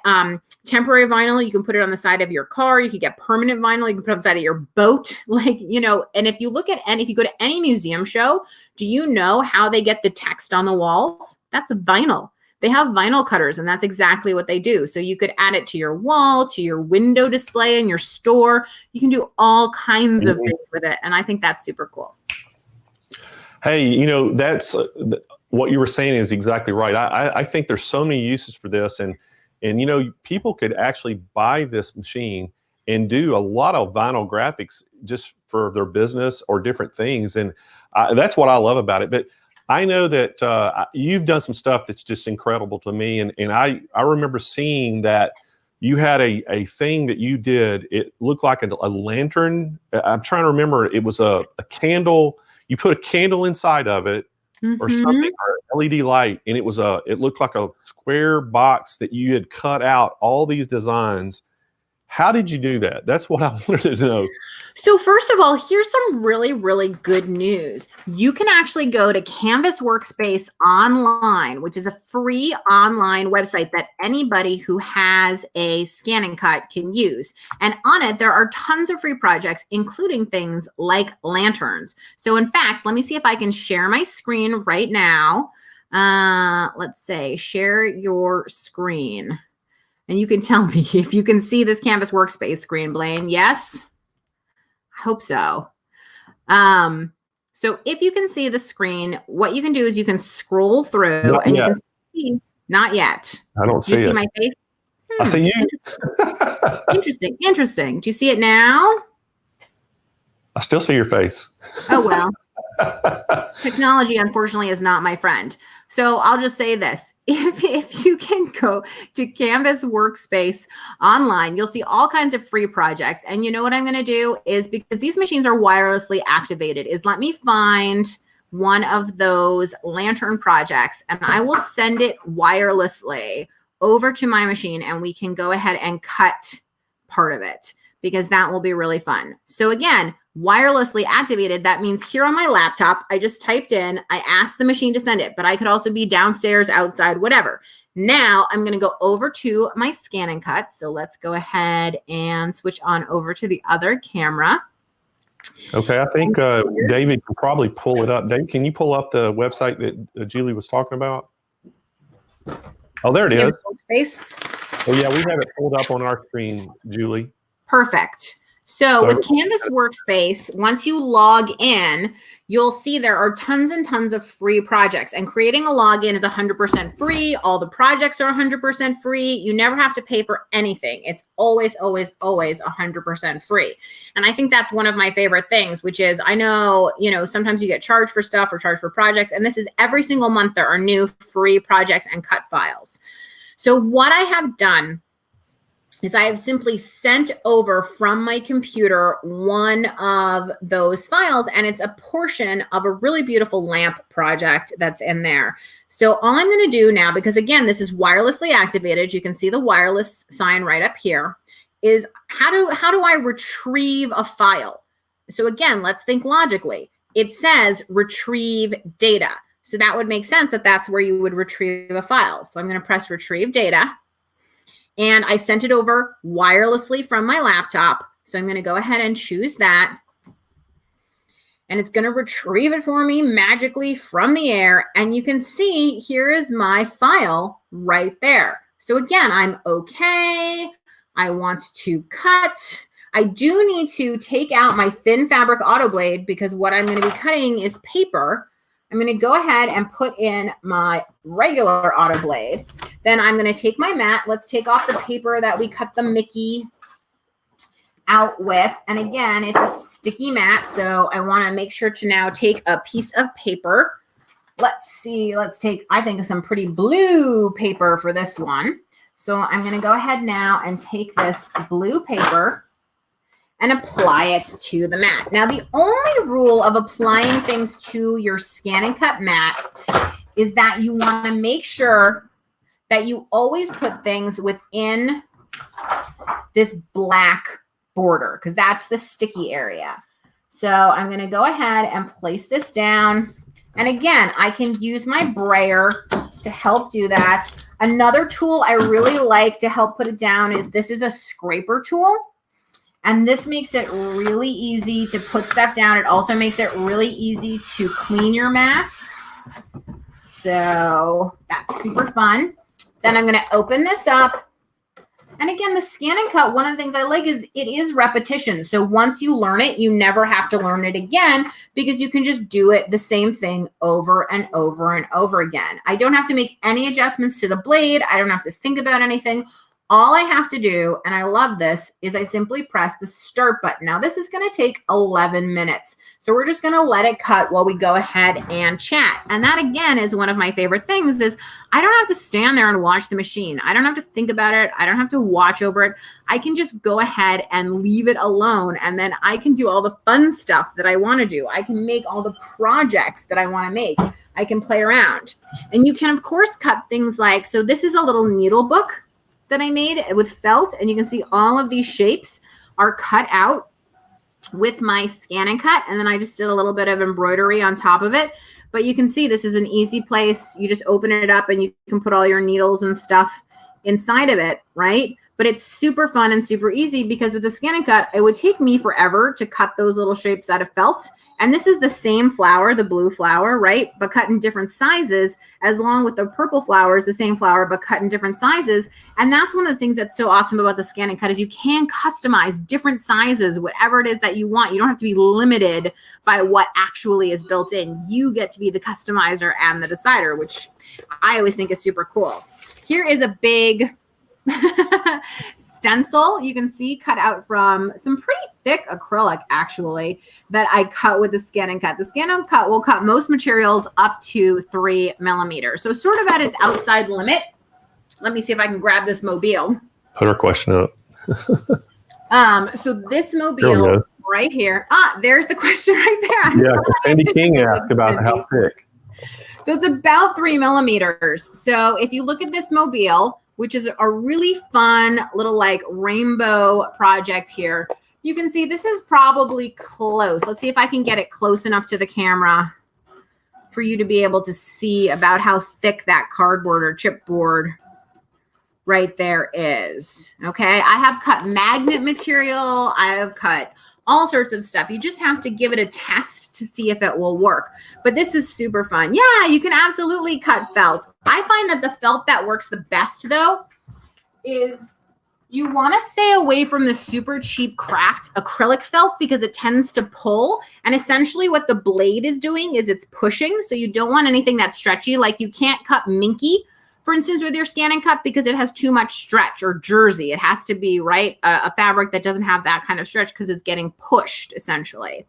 temporary vinyl. You can put it on the side of your car. You can get permanent vinyl. You can put it on the side of your boat. Like, you know, and if you look at, and if you go to any museum show, do you know how they get the text on the walls? That's vinyl. They have vinyl cutters, and that's exactly what they do. So you could add it to your wall, to your window display in your store. You can do all kinds of things with it. And I think that's super cool. Hey, you know, that's what you were saying is exactly right. I think there's so many uses for this. And you know, people could actually buy this machine and do a lot of vinyl graphics just for their business or different things. And that's what I love about it. But I know that you've done some stuff that's just incredible to me. And I remember seeing that you had a thing that you did. It looked like a lantern. I'm trying to remember. It was a candle. You put a candle inside of it or something, or an LED light, and it looked like a square box that you had cut out all these designs. How did you do that? That's what I wanted to know. So first of all, here's some really, really good news. You can actually go to Canvas Workspace Online, which is a free online website that anybody who has a ScanNCut can use. And on it, there are tons of free projects, including things like lanterns. So in fact, let me see if I can share my screen right now. Let's say share your screen. And you can tell me if you can see this Canvas Workspace screen, Blaine. Yes? I hope so. So if you can see the screen, what you can do is you can scroll through Not and yet. you can see, not yet. I don't see Do you see it. my face? I see you. Interesting. Do you see it now? I still see your face. Oh, well. Technology, unfortunately, is not my friend. So I'll just say this. If you can go to Canvas Workspace Online, you'll see all kinds of free projects. And you know what I'm going to do is, because these machines are wirelessly activated, is let me find one of those lantern projects and I will send it wirelessly over to my machine and we can go ahead and cut part of it, because that will be really fun. So again, wirelessly activated, that means here on my laptop, I just typed in, I asked the machine to send it, but I could also be downstairs, outside, whatever. Now I'm going to go over to my ScanNCut. So let's go ahead and switch on over to the other camera. Okay, I think David can probably pull it up. Dave, can you pull up the website that Julie was talking about? Oh, there it is. Workspace. Oh, yeah, we have it pulled up on our screen, Julie. Perfect. So with Canvas Workspace, once you log in, you'll see there are tons and tons of free projects, and creating a login is 100% free. All the projects are 100% free. You never have to pay for anything. It's always, always, always 100% free. And I think that's one of my favorite things, which is, I know, sometimes you get charged for stuff or charged for projects, and this is every single month there are new free projects and cut files. So what I have done is I have simply sent over from my computer one of those files, and it's a portion of a really beautiful lamp project that's in there. So all I'm going to do now, because again, this is wirelessly activated, you can see the wireless sign right up here, is how do I retrieve a file? So again, let's think logically. It says retrieve data. So that would make sense that that's where you would retrieve a file. So I'm going to press retrieve data. And I sent it over wirelessly from my laptop. So I'm going to go ahead and choose that. And it's going to retrieve it for me magically from the air. And you can see here is my file right there. So again, I'm okay. I want to cut. I do need to take out my thin fabric auto blade because what I'm going to be cutting is paper. I'm going to go ahead and put in my regular auto blade. Then I'm going to take my mat. Let's take off the paper that we cut the Mickey out with. And again, it's a sticky mat. So I want to make sure to now take a piece of paper. Let's see. Let's take, I think, some pretty blue paper for this one. So I'm going to go ahead now and take this blue paper and apply it to the mat. Now, the only rule of applying things to your ScanNCut mat is that you want to make sure that you always put things within this black border, because that's the sticky area. So I'm going to go ahead and place this down. And again, I can use my brayer to help do that. Another tool I really like to help put it down is this is a scraper tool. And this makes it really easy to put stuff down. It also makes it really easy to clean your mat. So that's super fun. Then I'm going to open this up. And again, the ScanNCut, one of the things I like is it is repetition. So once you learn it, you never have to learn it again because you can just do it the same thing over and over and over again. I don't have to make any adjustments to the blade. I don't have to think about anything. All I have to do, and I love this, is I simply press the start button. Now this is going to take 11 minutes. So we're just going to let it cut while we go ahead and chat. And that again is one of my favorite things is I don't have to stand there and watch the machine. I don't have to think about it. I don't have to watch over it. I can just go ahead and leave it alone. And then I can do all the fun stuff that I want to do. I can make all the projects that I want to make. I can play around. And you can of course cut things like, so this is a little needle book that I made with felt, and you can see all of these shapes are cut out with my ScanNCut, and then I just did a little bit of embroidery on top of it. But you can see this is an easy place. You just open it up and you can put all your needles and stuff inside of it, right? But it's super fun and super easy because with the ScanNCut, it would take me forever to cut those little shapes out of felt. And this is the same flower, the blue flower, right? But cut in different sizes, as long with the purple flowers, the same flower, but cut in different sizes. And that's one of the things that's so awesome about the ScanNCut is you can customize different sizes, whatever it is that you want. You don't have to be limited by what actually is built in. You get to be the customizer and the decider, which I always think is super cool. Here is a big stencil you can see cut out from some pretty thick acrylic actually that I cut with the ScanNCut. The ScanNCut will cut most materials up to 3 millimeters. So sort of at its outside limit. Let me see if I can grab this mobile. Put our question up. So this mobile right here. There's the question right there. Yeah, Sandy King asked about how thick. So it's about 3 millimeters. So if you look at this mobile, which is a really fun little like rainbow project here. You can see this is probably close. Let's see if I can get it close enough to the camera for you to be able to see about how thick that cardboard or chipboard right there is. Okay, I have cut magnet material. I have cut all sorts of stuff. You just have to give it a test to see if it will work. But this is super fun. Yeah, you can absolutely cut felt. I find that the felt that works the best though is you want to stay away from the super cheap craft acrylic felt because it tends to pull. And essentially what the blade is doing is it's pushing. So you don't want anything that's stretchy. Like you can't cut minky, for instance, with your ScanNCut because it has too much stretch, or jersey. It has to be, right, a fabric that doesn't have that kind of stretch because it's getting pushed, essentially.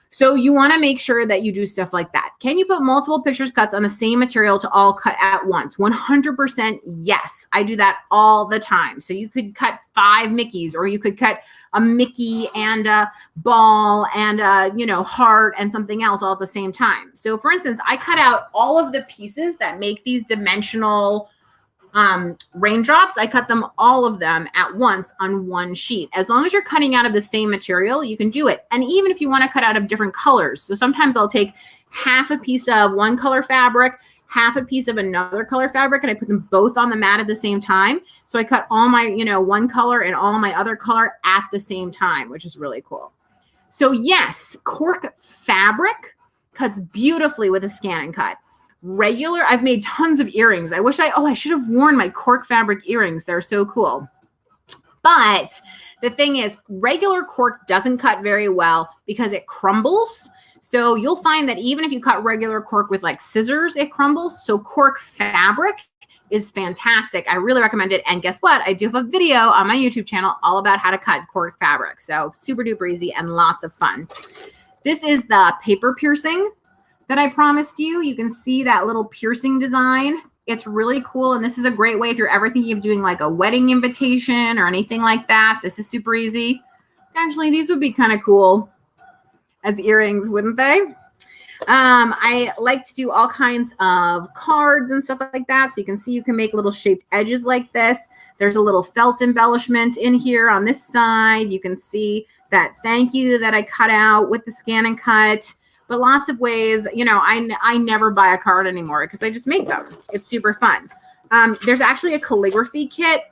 So you want to make sure that you do stuff like that. Can you put multiple pictures cuts on the same material to all cut at once? 100% yes. I do that all the time. So you could cut 5 Mickeys, or you could cut a Mickey and a ball and a, you know, heart and something else all at the same time. So for instance, I cut out all of the pieces that make these dimensional raindrops. I cut them, all of them at once on one sheet. As long as you're cutting out of the same material, you can do it. And even if you want to cut out of different colors. So sometimes I'll take half a piece of one color fabric, half a piece of another color fabric, and I put them both on the mat at the same time. So I cut all my, you know, one color and all my other color at the same time, which is really cool. So yes, cork fabric cuts beautifully with a ScanNCut. Regular, I've made tons of earrings. I should have worn my cork fabric earrings. They're so cool. But the thing is, regular cork doesn't cut very well because it crumbles. So you'll find that even if you cut regular cork with like scissors, it crumbles. So cork fabric is fantastic. I really recommend it. And guess what? I do have a video on my YouTube channel all about how to cut cork fabric. So super duper easy and lots of fun. This is the paper piercing that I promised you. You can see that little piercing design. It's really cool. And this is a great way if you're ever thinking of doing like a wedding invitation or anything like that. This is super easy. Actually, these would be kind of cool as earrings, wouldn't they? I like to do all kinds of cards and stuff like that. So you can see you can make little shaped edges like this. There's a little felt embellishment in here on this side. You can see that thank you that I cut out with the ScanNCut. But lots of ways, you know, I never buy a card anymore because I just make them. It's super fun. There's actually a calligraphy kit.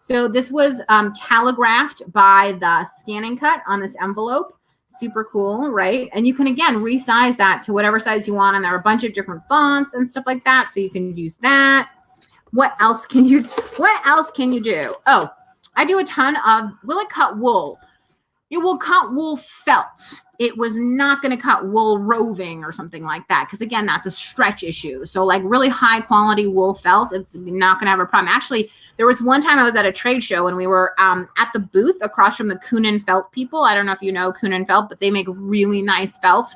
So this was calligraphed by the ScanNCut on this envelope. Super cool, right? And you can, again, resize that to whatever size you want. And there are a bunch of different fonts and stuff like that. So you can use that. What else can you do? Oh, I do a ton of, will it cut wool? It will cut wool felt. It was not going to cut wool roving or something like that. Because again, that's a stretch issue. So like really high quality wool felt, it's not going to have a problem. Actually, there was one time I was at a trade show and we were at the booth across from the Kuhn & Felt people. I don't know if you know Kuhn & Felt, but they make really nice felt.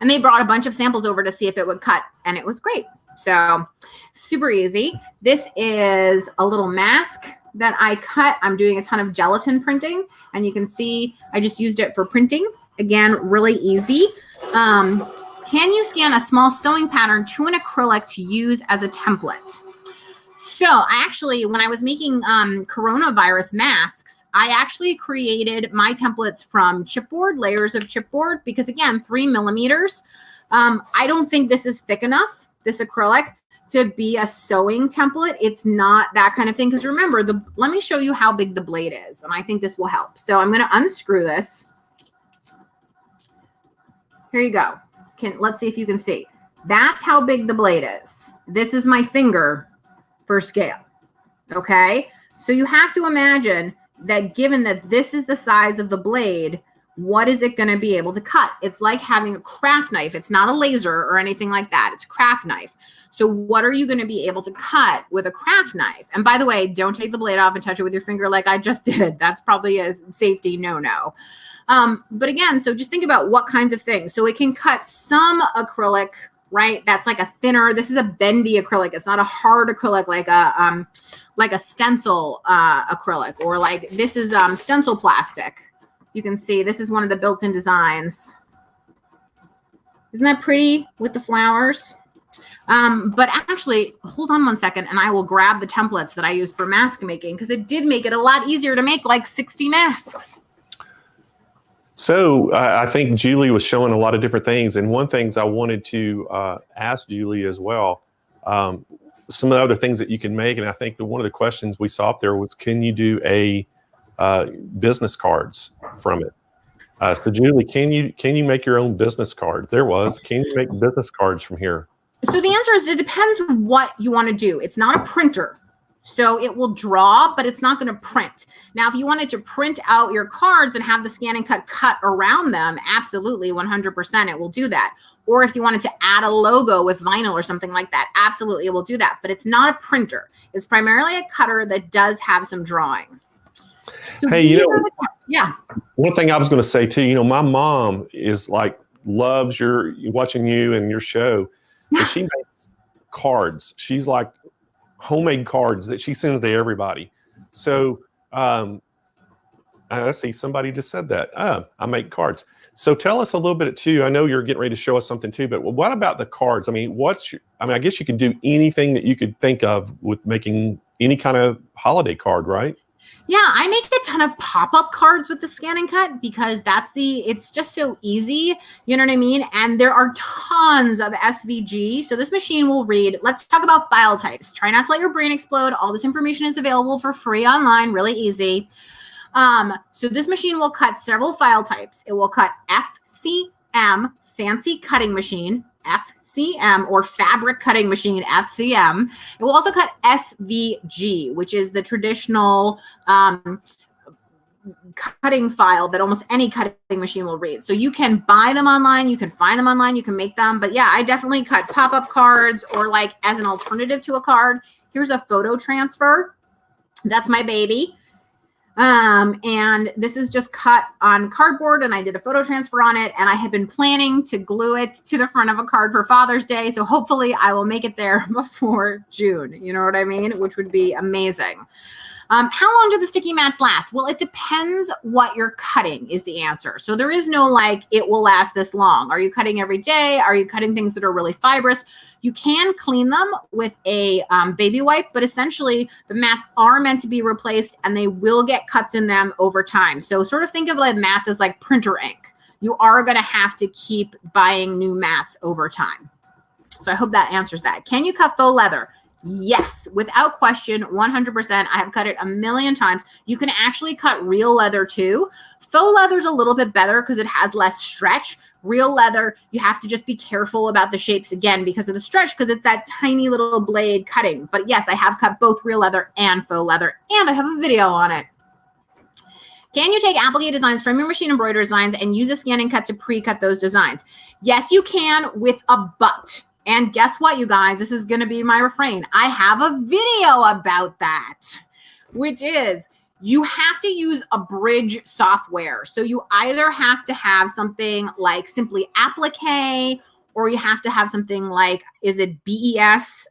And they brought a bunch of samples over to see if it would cut. And it was great. So super easy. This is a little mask that I cut. I'm doing a ton of gelatin printing, and you can see I just used it for printing. Again, really easy. Can you scan a small sewing pattern to an acrylic to use as a template? So I actually, when I was making coronavirus masks, I actually created my templates from chipboard, layers of chipboard, because again, 3 millimeters. I don't think this is thick enough, this acrylic, to be a sewing template. It's not that kind of thing. Because remember, let me show you how big the blade is. And I think this will help. So I'm going to unscrew this. Here you go. Let's see if you can see. That's how big the blade is. This is my finger for scale. Okay. So you have to imagine that given that this is the size of the blade, what is it going to be able to cut? It's like having a craft knife. It's not a laser or anything like that. It's a craft knife. So what are you going to be able to cut with a craft knife? And by the way, don't take the blade off and touch it with your finger like I just did. That's probably a safety no-no. But again, so just think about what kinds of things. So it can cut some acrylic, right? That's like a thinner, this is a bendy acrylic. It's not a hard acrylic like a stencil acrylic, or like this is stencil plastic. You can see this is one of the built-in designs. Isn't that pretty with the flowers? But actually, hold on one second and I will grab the templates that I used for mask making, because it did make it a lot easier to make like 60 masks. So I think Julie was showing a lot of different things. And one thing I wanted to ask Julie as well, some of the other things that you can make. And I think one of the questions we saw up there was, can you do a business cards from it? So Julie, can you make your own business card? Can you make business cards from here? So the answer is, it depends what you want to do. It's not a printer. So it will draw, but it's not going to print. Now, if you wanted to print out your cards and have the ScanNCut cut around them, absolutely, 100% it will do that. Or if you wanted to add a logo with vinyl or something like that, absolutely it will do that. But it's not a printer. It's primarily a cutter that does have some drawing. So hey, yeah. One thing I was going to say too, my mom is like, loves watching you and your show. So she makes cards. She's like homemade cards that she sends to everybody. So I see somebody just said that. I make cards. So tell us a little bit too. I know you're getting ready to show us something too, but what about the cards? I mean, I guess you could do anything that you could think of with making any kind of holiday card, right? Yeah, I make a ton of pop-up cards with the ScanNCut because it's just so easy. You know what I mean? And there are tons of SVG. So this machine will read. Let's talk about file types. Try not to let your brain explode. All this information is available for free online, really easy. So this machine will cut several file types. It will cut FCM, fancy cutting machine, FCM, or fabric cutting machine, FCM. It will also cut SVG, which is the traditional cutting file that almost any cutting machine will read. So you can buy them online, you can find them online, you can make them. But yeah, I definitely cut pop-up cards, or like as an alternative to a card. Here's a photo transfer. That's my baby. And this is just cut on cardboard, and I did a photo transfer on it, and I had been planning to glue it to the front of a card for Father's Day. So hopefully I will make it there before June. You know what I mean? Which would be amazing. How long do the sticky mats last? Well, it depends what you're cutting is the answer. So there is no like, it will last this long. Are you cutting every day? Are you cutting things that are really fibrous? You can clean them with a baby wipe, but essentially the mats are meant to be replaced and they will get cuts in them over time. So sort of think of like mats as like printer ink. You are going to have to keep buying new mats over time. So I hope that answers that. Can you cut faux leather? Yes, without question, 100%. I have cut it a million times. You can actually cut real leather too. Faux leather is a little bit better because it has less stretch. Real leather, you have to just be careful about the shapes again because of the stretch, because it's that tiny little blade cutting. But yes, I have cut both real leather and faux leather, and I have a video on it. Can you take applique designs from your machine embroidery designs and use a ScanNCut to pre-cut those designs? Yes, you can, with a but. And guess what, you guys? This is going to be my refrain. I have a video about that, which is you have to use a bridge software. So you either have to have something like Simply Applique, or you have to have something like, is it BES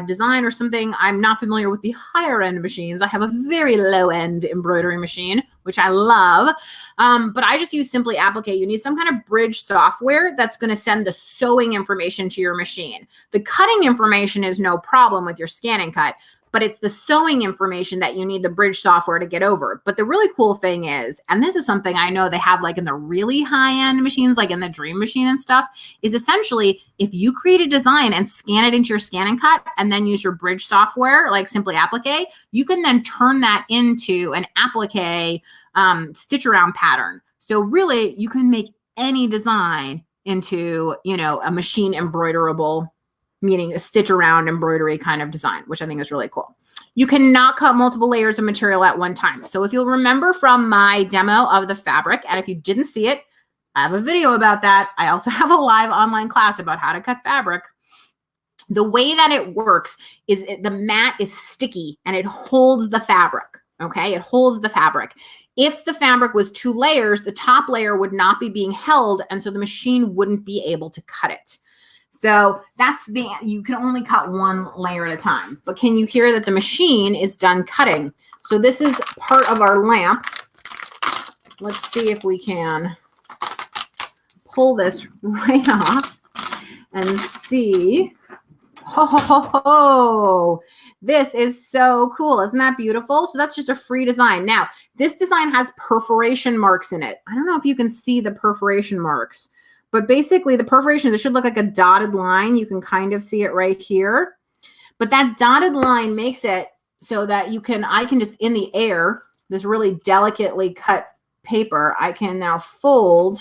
design or something? I'm not familiar with the higher end machines. I have a very low end embroidery machine, which I love. But I just use Simply Applique. You need some kind of bridge software that's going to send the sewing information to your machine. The cutting information is no problem with your ScanNCut, but it's the sewing information that you need the bridge software to get over. But the really cool thing is, and this is something I know they have like in the really high-end machines, like in the Dream Machine and stuff, is essentially if you create a design and scan it into your ScanNCut and then use your bridge software, like Simply Applique, you can then turn that into an applique stitch around pattern. So really, you can make any design into, you know, a machine embroiderable, meaning a stitch around embroidery kind of design, which I think is really cool. You cannot cut multiple layers of material at one time. So if you'll remember from my demo of the fabric, and if you didn't see it, I have a video about that. I also have a live online class about how to cut fabric. The way that it works is the mat is sticky and it holds the fabric. Okay, it holds the fabric. If the fabric was 2 layers, the top layer would not be being held, and so the machine wouldn't be able to cut it. So you can only cut 1 layer at a time. But can you hear that the machine is done cutting? So this is part of our lamp. Let's see if we can pull this right off and see. Ho, ho, ho, ho. This is so cool. Isn't that beautiful? So that's just a free design. Now, this design has perforation marks in it. I don't know if you can see the perforation marks. But basically the perforations, it should look like a dotted line. You can kind of see it right here. But that dotted line makes it so that I can just, in the air, this really delicately cut paper, I can now fold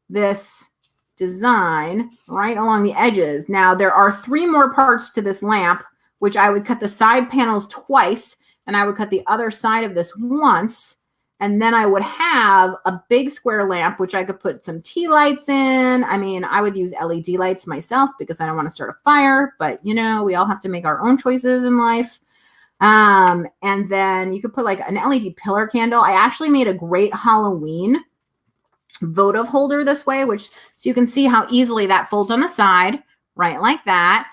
this design right along the edges. Now there are 3 more parts to this lamp, which I would cut the side panels twice, and I would cut the other side of this once. And then I would have a big square lamp, which I could put some tea lights in. I mean, I would use LED lights myself because I don't want to start a fire, but you know, we all have to make our own choices in life. And then you could put like an LED pillar candle. I actually made a great Halloween votive holder this way, so you can see how easily that folds on the side, right? Like that,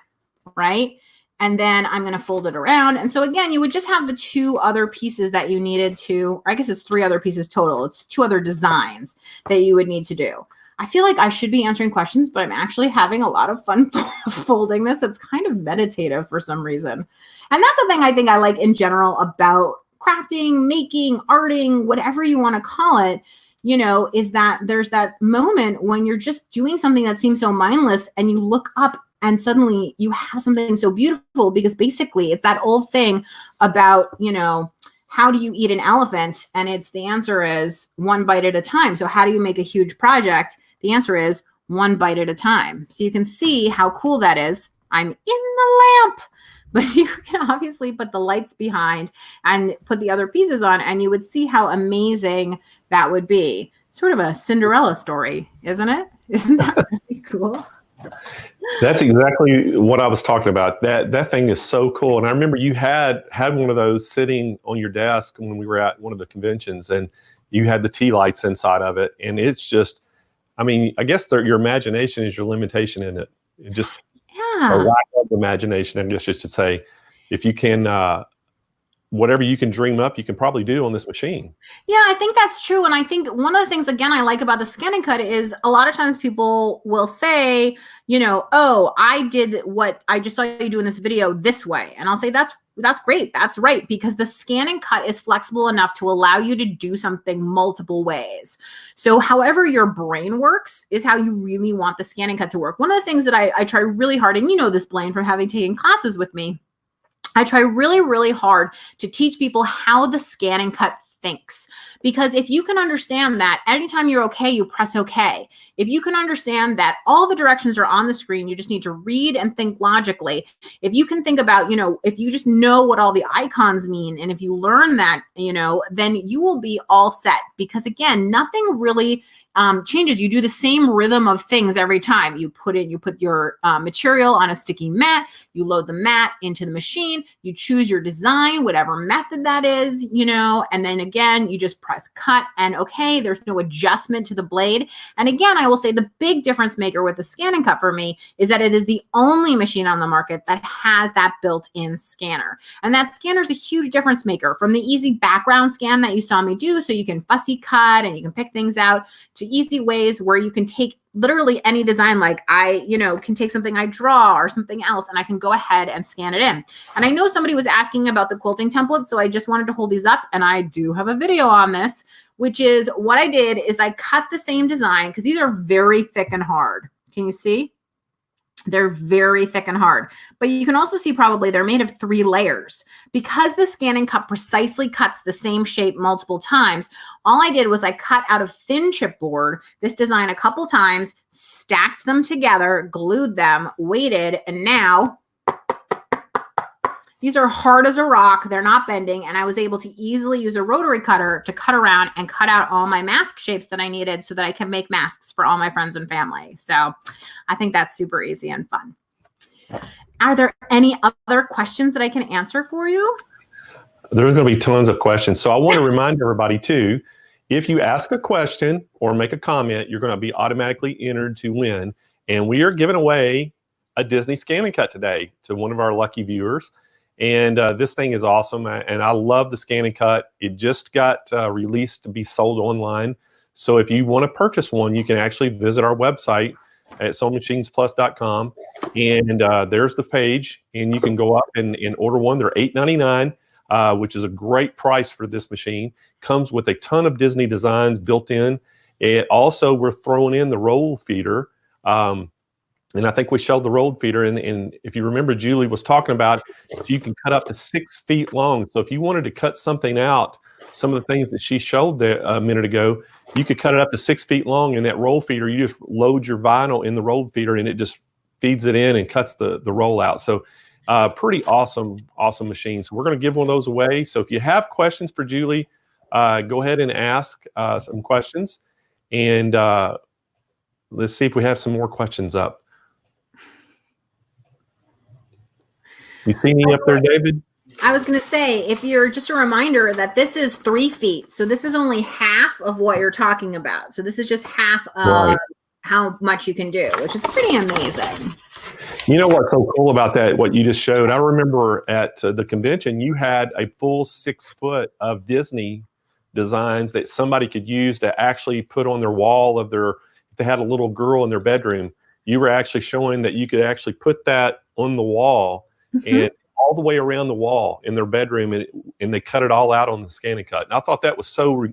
right? And then I'm going to fold it around. And so again, you would just have the 2 other pieces that you needed to, or I guess it's 3 other pieces total. It's 2 other designs that you would need to do. I feel like I should be answering questions, but I'm actually having a lot of fun folding this. It's kind of meditative for some reason. And that's the thing I think I like in general about crafting, making, arting, whatever you want to call it, you know, is that there's that moment when you're just doing something that seems so mindless and you look up and suddenly you have something so beautiful, because basically it's that old thing about, you know, how do you eat an elephant? And the answer is 1 bite at a time. So how do you make a huge project? The answer is 1 bite at a time. So you can see how cool that is. I'm in the lamp, but you can obviously put the lights behind and put the other pieces on, and you would see how amazing that would be. Sort of a Cinderella story, isn't it? Isn't that really cool? That's exactly what I was talking about. That thing is so cool. And I remember you had one of those sitting on your desk when we were at one of the conventions, and you had the tea lights inside of it. And it's just, I mean, I guess your imagination is your limitation in it. It just a lack of imagination, I guess you should say. If you can, whatever you can dream up, you can probably do on this machine. Yeah, I think that's true. And I think one of the things, again, I like about the ScanNCut is a lot of times people will say, you know, oh, I did what I just saw you do in this video this way. And I'll say, that's great. That's right. Because the ScanNCut is flexible enough to allow you to do something multiple ways. So however your brain works is how you really want the ScanNCut to work. One of the things that I try really hard, and you know this, Blaine, from having taken classes with me, I try really, really hard to teach people how the ScanNCut thinks, Because if you can understand that anytime you're okay, you press okay. If you can understand that all the directions are on the screen, you just need to read and think logically. If you can think about, if you just know what all the icons mean, and if you learn that, then you will be all set. Because again, nothing really changes. You do the same rhythm of things every time. You put your material on a sticky mat, you load the mat into the machine, you choose your design, whatever method that is, and then again, you just press cut and okay, there's no adjustment to the blade. And again, I will say the big difference maker with the ScanNCut for me is that it is the only machine on the market that has that built-in scanner. And that scanner is a huge difference maker from the easy background scan that you saw me do, so you can fussy cut and you can pick things out, to easy ways where you can take literally any design, like I, can take something I draw or something else, and I can go ahead and scan it in. And I know somebody was asking about the quilting template, so I just wanted to hold these up, and I do have a video on this, which is what I did is I cut the same design, because these are very thick and hard. Can you see? They're very thick and hard, but you can also see probably they're made of 3 layers. Because the ScanNCut precisely cuts the same shape multiple times, all I did was I cut out of thin chipboard this design a couple times, stacked them together, glued them, weighted, and now these are hard as a rock. They're not bending. And I was able to easily use a rotary cutter to cut around and cut out all my mask shapes that I needed so that I can make masks for all my friends and family. So I think that's super easy and fun. Are there any other questions that I can answer for you? There's going to be tons of questions. So I want to remind everybody too, if you ask a question or make a comment, you're going to be automatically entered to win. And we are giving away a Disney ScanNCut today to one of our lucky viewers. And this thing is awesome, and I love the ScanNCut. It just got released to be sold online. So if you want to purchase one, you can actually visit our website at SewingMachinesPlus.com, and there's the page, and you can go up and order one. They're $8.99, which is a great price for this machine. Comes with a ton of Disney designs built in. It also, we're throwing in the roll feeder. And I think we showed the rolled feeder, and if you remember, Julie was talking about you can cut up to 6 feet long. So if you wanted to cut something out, some of the things that she showed there a minute ago, you could cut it up to 6 feet long. And that roll feeder, you just load your vinyl in the rolled feeder, and it just feeds it in and cuts the roll out. So pretty awesome machine. So we're going to give one of those away. So if you have questions for Julie, go ahead and ask some questions, and let's see if we have some more questions up. You see me up there, David? I was going to say, if you're just a reminder that this is 3 feet. So this is only half of what you're talking about. So this is just half of how much you can do, which is pretty amazing. You know what's so cool about that, what you just showed? I remember at the convention, you had a full 6 foot of Disney designs that somebody could use to actually put on their wall of their, if they had a little girl in their bedroom, you were actually showing that you could actually put that on the wall. And all the way around the wall in their bedroom, and they cut it all out on the ScanNCut. And I thought that was so,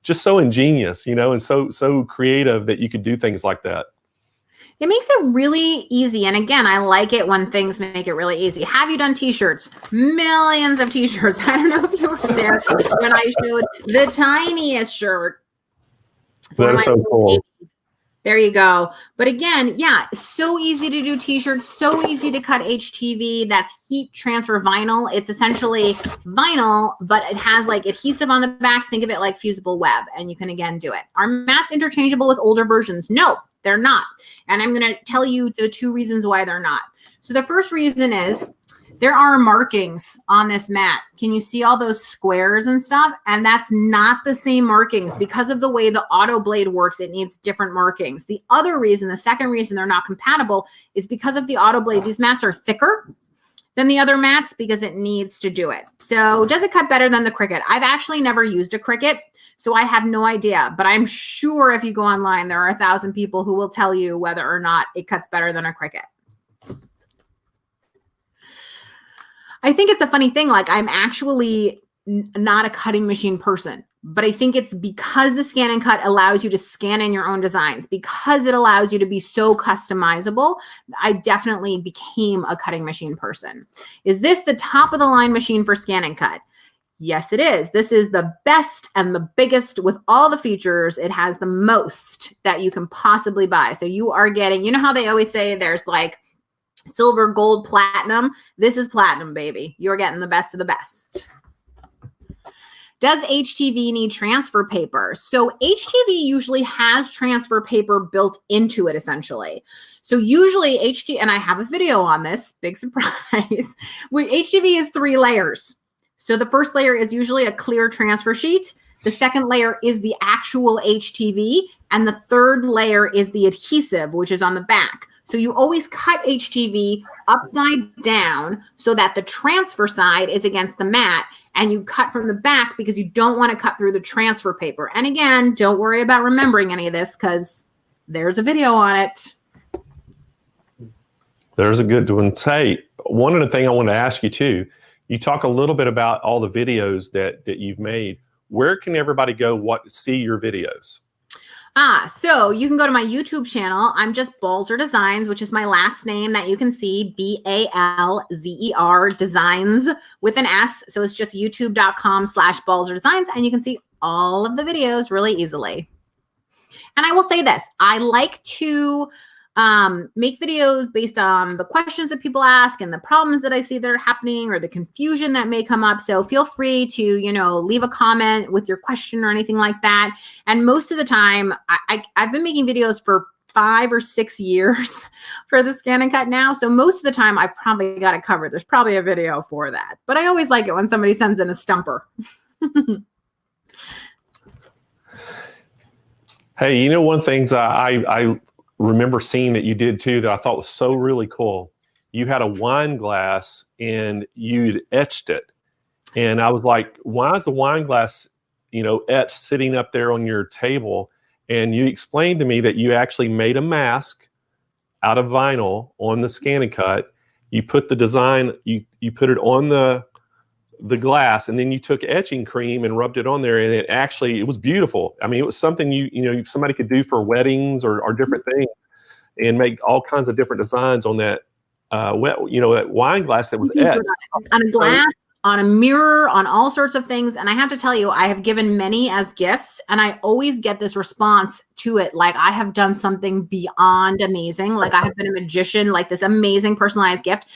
just so ingenious, and so creative that you could do things like that. It makes it really easy. And again, I like it when things make it really easy. Have you done t-shirts? Millions of t-shirts. I don't know if you were there when I showed the tiniest shirt. That is so cool. There you go. But again, yeah, so easy to do t-shirts, so easy to cut HTV. That's heat transfer vinyl. It's essentially vinyl, but it has like adhesive on the back. Think of it like fusible web, and you can again do it. Are mats interchangeable with older versions? No, they're not. And I'm going to tell you the 2 reasons why they're not. So the first reason is there are markings on this mat. Can you see all those squares and stuff? And that's not the same markings. Because of the way the auto blade works, it needs different markings. The other reason, the second reason they're not compatible, is because of the auto blade. These mats are thicker than the other mats because it needs to do it. So does it cut better than the Cricut? I've actually never used a Cricut, so I have no idea. But I'm sure if you go online, there are 1,000 people who will tell you whether or not it cuts better than a Cricut. I think it's a funny thing. Like, I'm actually not a cutting machine person, but I think it's because the ScanNCut allows you to scan in your own designs, because it allows you to be so customizable. I definitely became a cutting machine person. Is this the top of the line machine for ScanNCut? Yes, it is. This is the best and the biggest with all the features. It has the most that you can possibly buy. So you are getting, you know how they always say there's like silver, gold, platinum? This is platinum, baby. You're getting the best of the best. Does HTV need transfer paper? So HTV usually has transfer paper built into it, essentially. So usually HTV, and I have a video on this, big surprise. HTV is 3 layers. So the first layer is usually a clear transfer sheet. The second layer is the actual HTV. And the third layer is the adhesive, which is on the back. So you always cut HTV upside down so that the transfer side is against the mat, and you cut from the back because you don't want to cut through the transfer paper. And again, don't worry about remembering any of this because there's a video on it. There's a good one. Say, one of the things I want to ask you too, you talk a little bit about all the videos that you've made. Where can everybody go see your videos? So you can go to my YouTube channel. I'm just Balzer Designs, which is my last name that you can see, BALZER Designs with an S. So it's just youtube.com/Balzer Designs, and you can see all of the videos really easily. And I will say this, I like to make videos based on the questions that people ask and the problems that I see that are happening or the confusion that may come up. So feel free to, leave a comment with your question or anything like that. And most of the time, I've been making videos for 5 or 6 years for the ScanNCut now. So most of the time I've probably got it covered. There's probably a video for that, but I always like it when somebody sends in a stumper. Hey, one thing I remember seeing that you did too that I thought was so really cool. You had a wine glass and you'd etched it. And I was like, why is the wine glass, etched sitting up there on your table? And you explained to me that you actually made a mask out of vinyl on the ScanNCut. You put the design, you put it on the glass, and then you took etching cream and rubbed it on there, and it was beautiful. I mean, it was something somebody could do for weddings or different things, and make all kinds of different designs on that that wine glass that was etched on a glass, on a mirror, on all sorts of things. And I have to tell you, I have given many as gifts, and I always get this response to it, like I have done something beyond amazing, like I have been a magician, like this amazing personalized gift.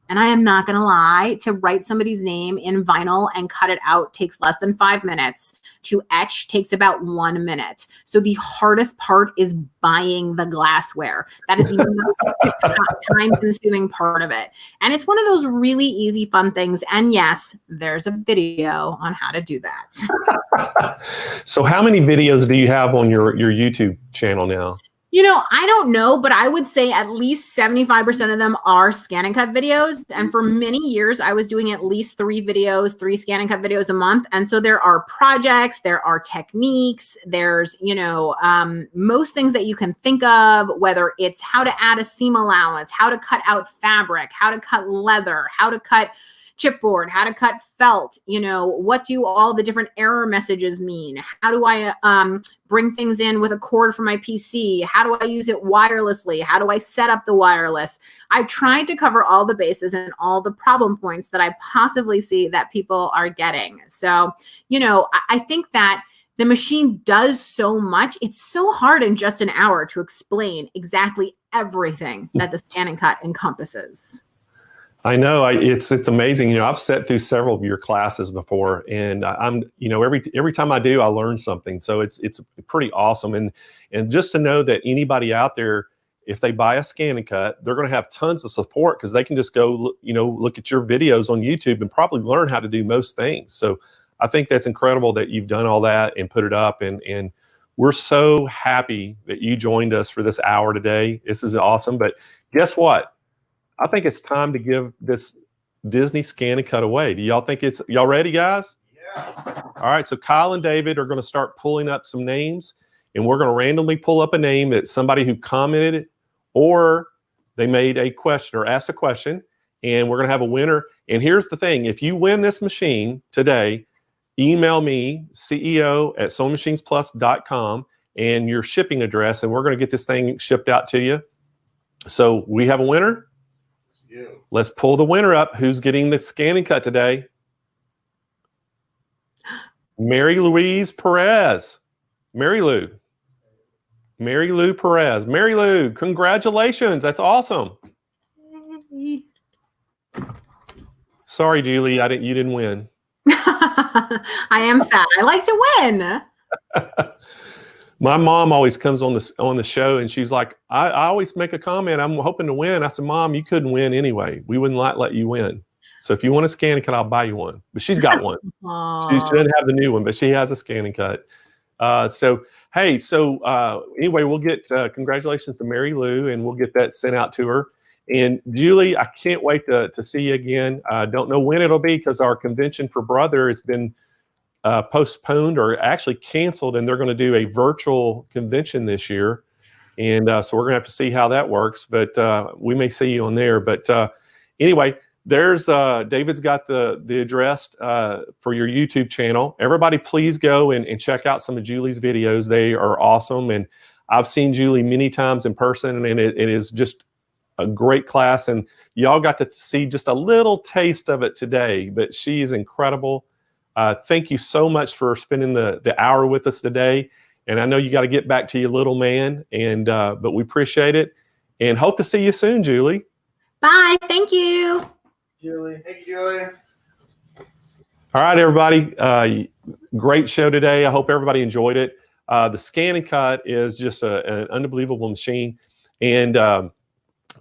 And I am not going to lie, to write somebody's name in vinyl and cut it out takes less than 5 minutes. To etch takes about 1 minute. So the hardest part is buying the glassware. That is the most time-consuming part of it. And it's one of those really easy, fun things. And yes, there's a video on how to do that. So how many videos do you have on your YouTube channel now? I don't know, but I would say at least 75% of them are ScanNCut videos. And for many years, I was doing at least 3 ScanNCut videos a month. And so there are projects, there are techniques, there's, most things that you can think of, whether it's how to add a seam allowance, how to cut out fabric, how to cut leather, how to cut chipboard, how to cut felt, what do all the different error messages mean? How do I bring things in with a cord from my PC? How do I use it wirelessly? How do I set up the wireless? I've tried to cover all the bases and all the problem points that I possibly see that people are getting. So, I think that the machine does so much. It's so hard in just an hour to explain exactly everything that the ScanNCut encompasses. I know it's amazing. I've sat through several of your classes before, and I'm every time I do, I learn something. So it's pretty awesome. And just to know that anybody out there, if they buy a ScanNCut, they're going to have tons of support because they can just go look at your videos on YouTube and probably learn how to do most things. So I think that's incredible that you've done all that and put it up, and we're so happy that you joined us for this hour today. This is awesome. But guess what? I think it's time to give this Disney ScanNCut away. Do y'all think y'all ready, guys? Yeah. All right, so Kyle and David are going to start pulling up some names, and we're going to randomly pull up a name that somebody who commented or they made a question or asked a question, and we're going to have a winner. And here's the thing. If you win this machine today, email me, CEO@SewingMachinesPlus.com, and your shipping address, and we're going to get this thing shipped out to you. So we have a winner. Yeah. Let's pull the winner up. Who's getting the ScanNCut today? Mary Louise Perez. Mary Lou Perez. Mary Lou, congratulations. That's awesome. Sorry, Julie, you didn't win. I am sad. I like to win. My mom always comes on the show and she's like, I always make a comment. I'm hoping to win. I said, Mom, you couldn't win anyway. We wouldn't let you win. So if you want a ScanNCut, I'll buy you one. But she's got one. She doesn't have the new one, but she has a ScanNCut. Anyway, we'll get congratulations to Mary Lou, and we'll get that sent out to her. And Julie, I can't wait to see you again. I don't know when it'll be because our convention for Brother has been postponed or actually canceled, and they're going to do a virtual convention this year. And so we're going to have to see how that works, but we may see you on there. But anyway, there's David's got the address for your YouTube channel. Everybody, please go and check out some of Julie's videos. They are awesome. And I've seen Julie many times in person, and it is just a great class. And y'all got to see just a little taste of it today, but she is incredible. Thank you so much for spending the hour with us today. And I know you got to get back to your little man, and but we appreciate it and hope to see you soon, Julie. Bye. Thank you. Julie. Thank you, Julie. All right, everybody. Great show today. I hope everybody enjoyed it. The ScanNCut is just an unbelievable machine. And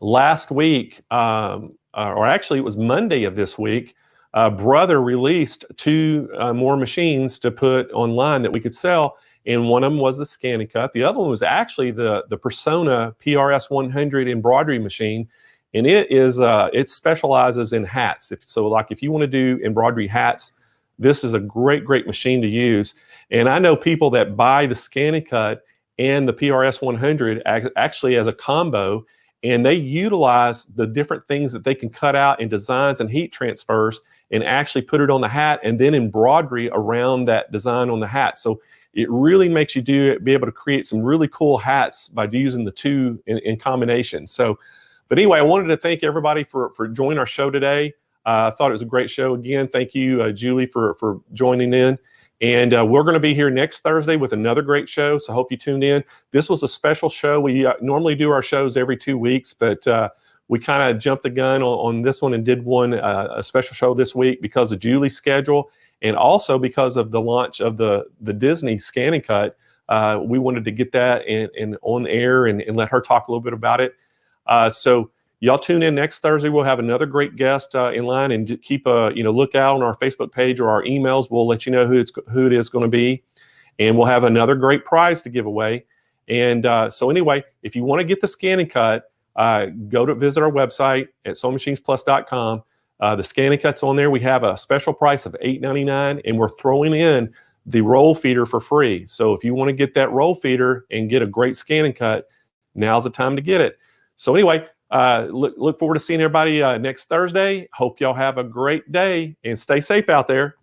last week, or actually it was Monday of this week, Brother released 2 more machines to put online that we could sell. And one of them was the ScanNCut. The other one was actually the Persona PRS 100 embroidery machine. And it specializes in hats. If you want to do embroidery hats, this is a great machine to use. And I know people that buy the ScanNCut and the PRS 100 actually as a combo, and they utilize the different things that they can cut out in designs and heat transfers and actually put it on the hat and then embroidery around that design on the hat. So it really makes you be able to create some really cool hats by using the two in combination. But anyway, I wanted to thank everybody for joining our show today. I thought it was a great show. Again, thank you, Julie, for joining in. And we're going to be here next Thursday with another great show, so I hope you tuned in. This was a special show. We normally do our shows every 2 weeks, but we kind of jumped the gun on this one and did a special show this week because of Julie's schedule and also because of the launch of the Disney ScanNCut. We wanted to get that in on air and let her talk a little bit about it. So y'all tune in next Thursday. We'll have another great guest in line, and keep a look out on our Facebook page or our emails. We'll let you know who it is going to be, and we'll have another great prize to give away. And so anyway, if you want to get the ScanNCut, go to visit our website at SewingMachinesPlus.com. The ScanNCut's on there. We have a special price of $8.99, and we're throwing in the roll feeder for free. So if you want to get that roll feeder and get a great ScanNCut, now's the time to get it. So anyway, look forward to seeing everybody next Thursday. Hope y'all have a great day and stay safe out there.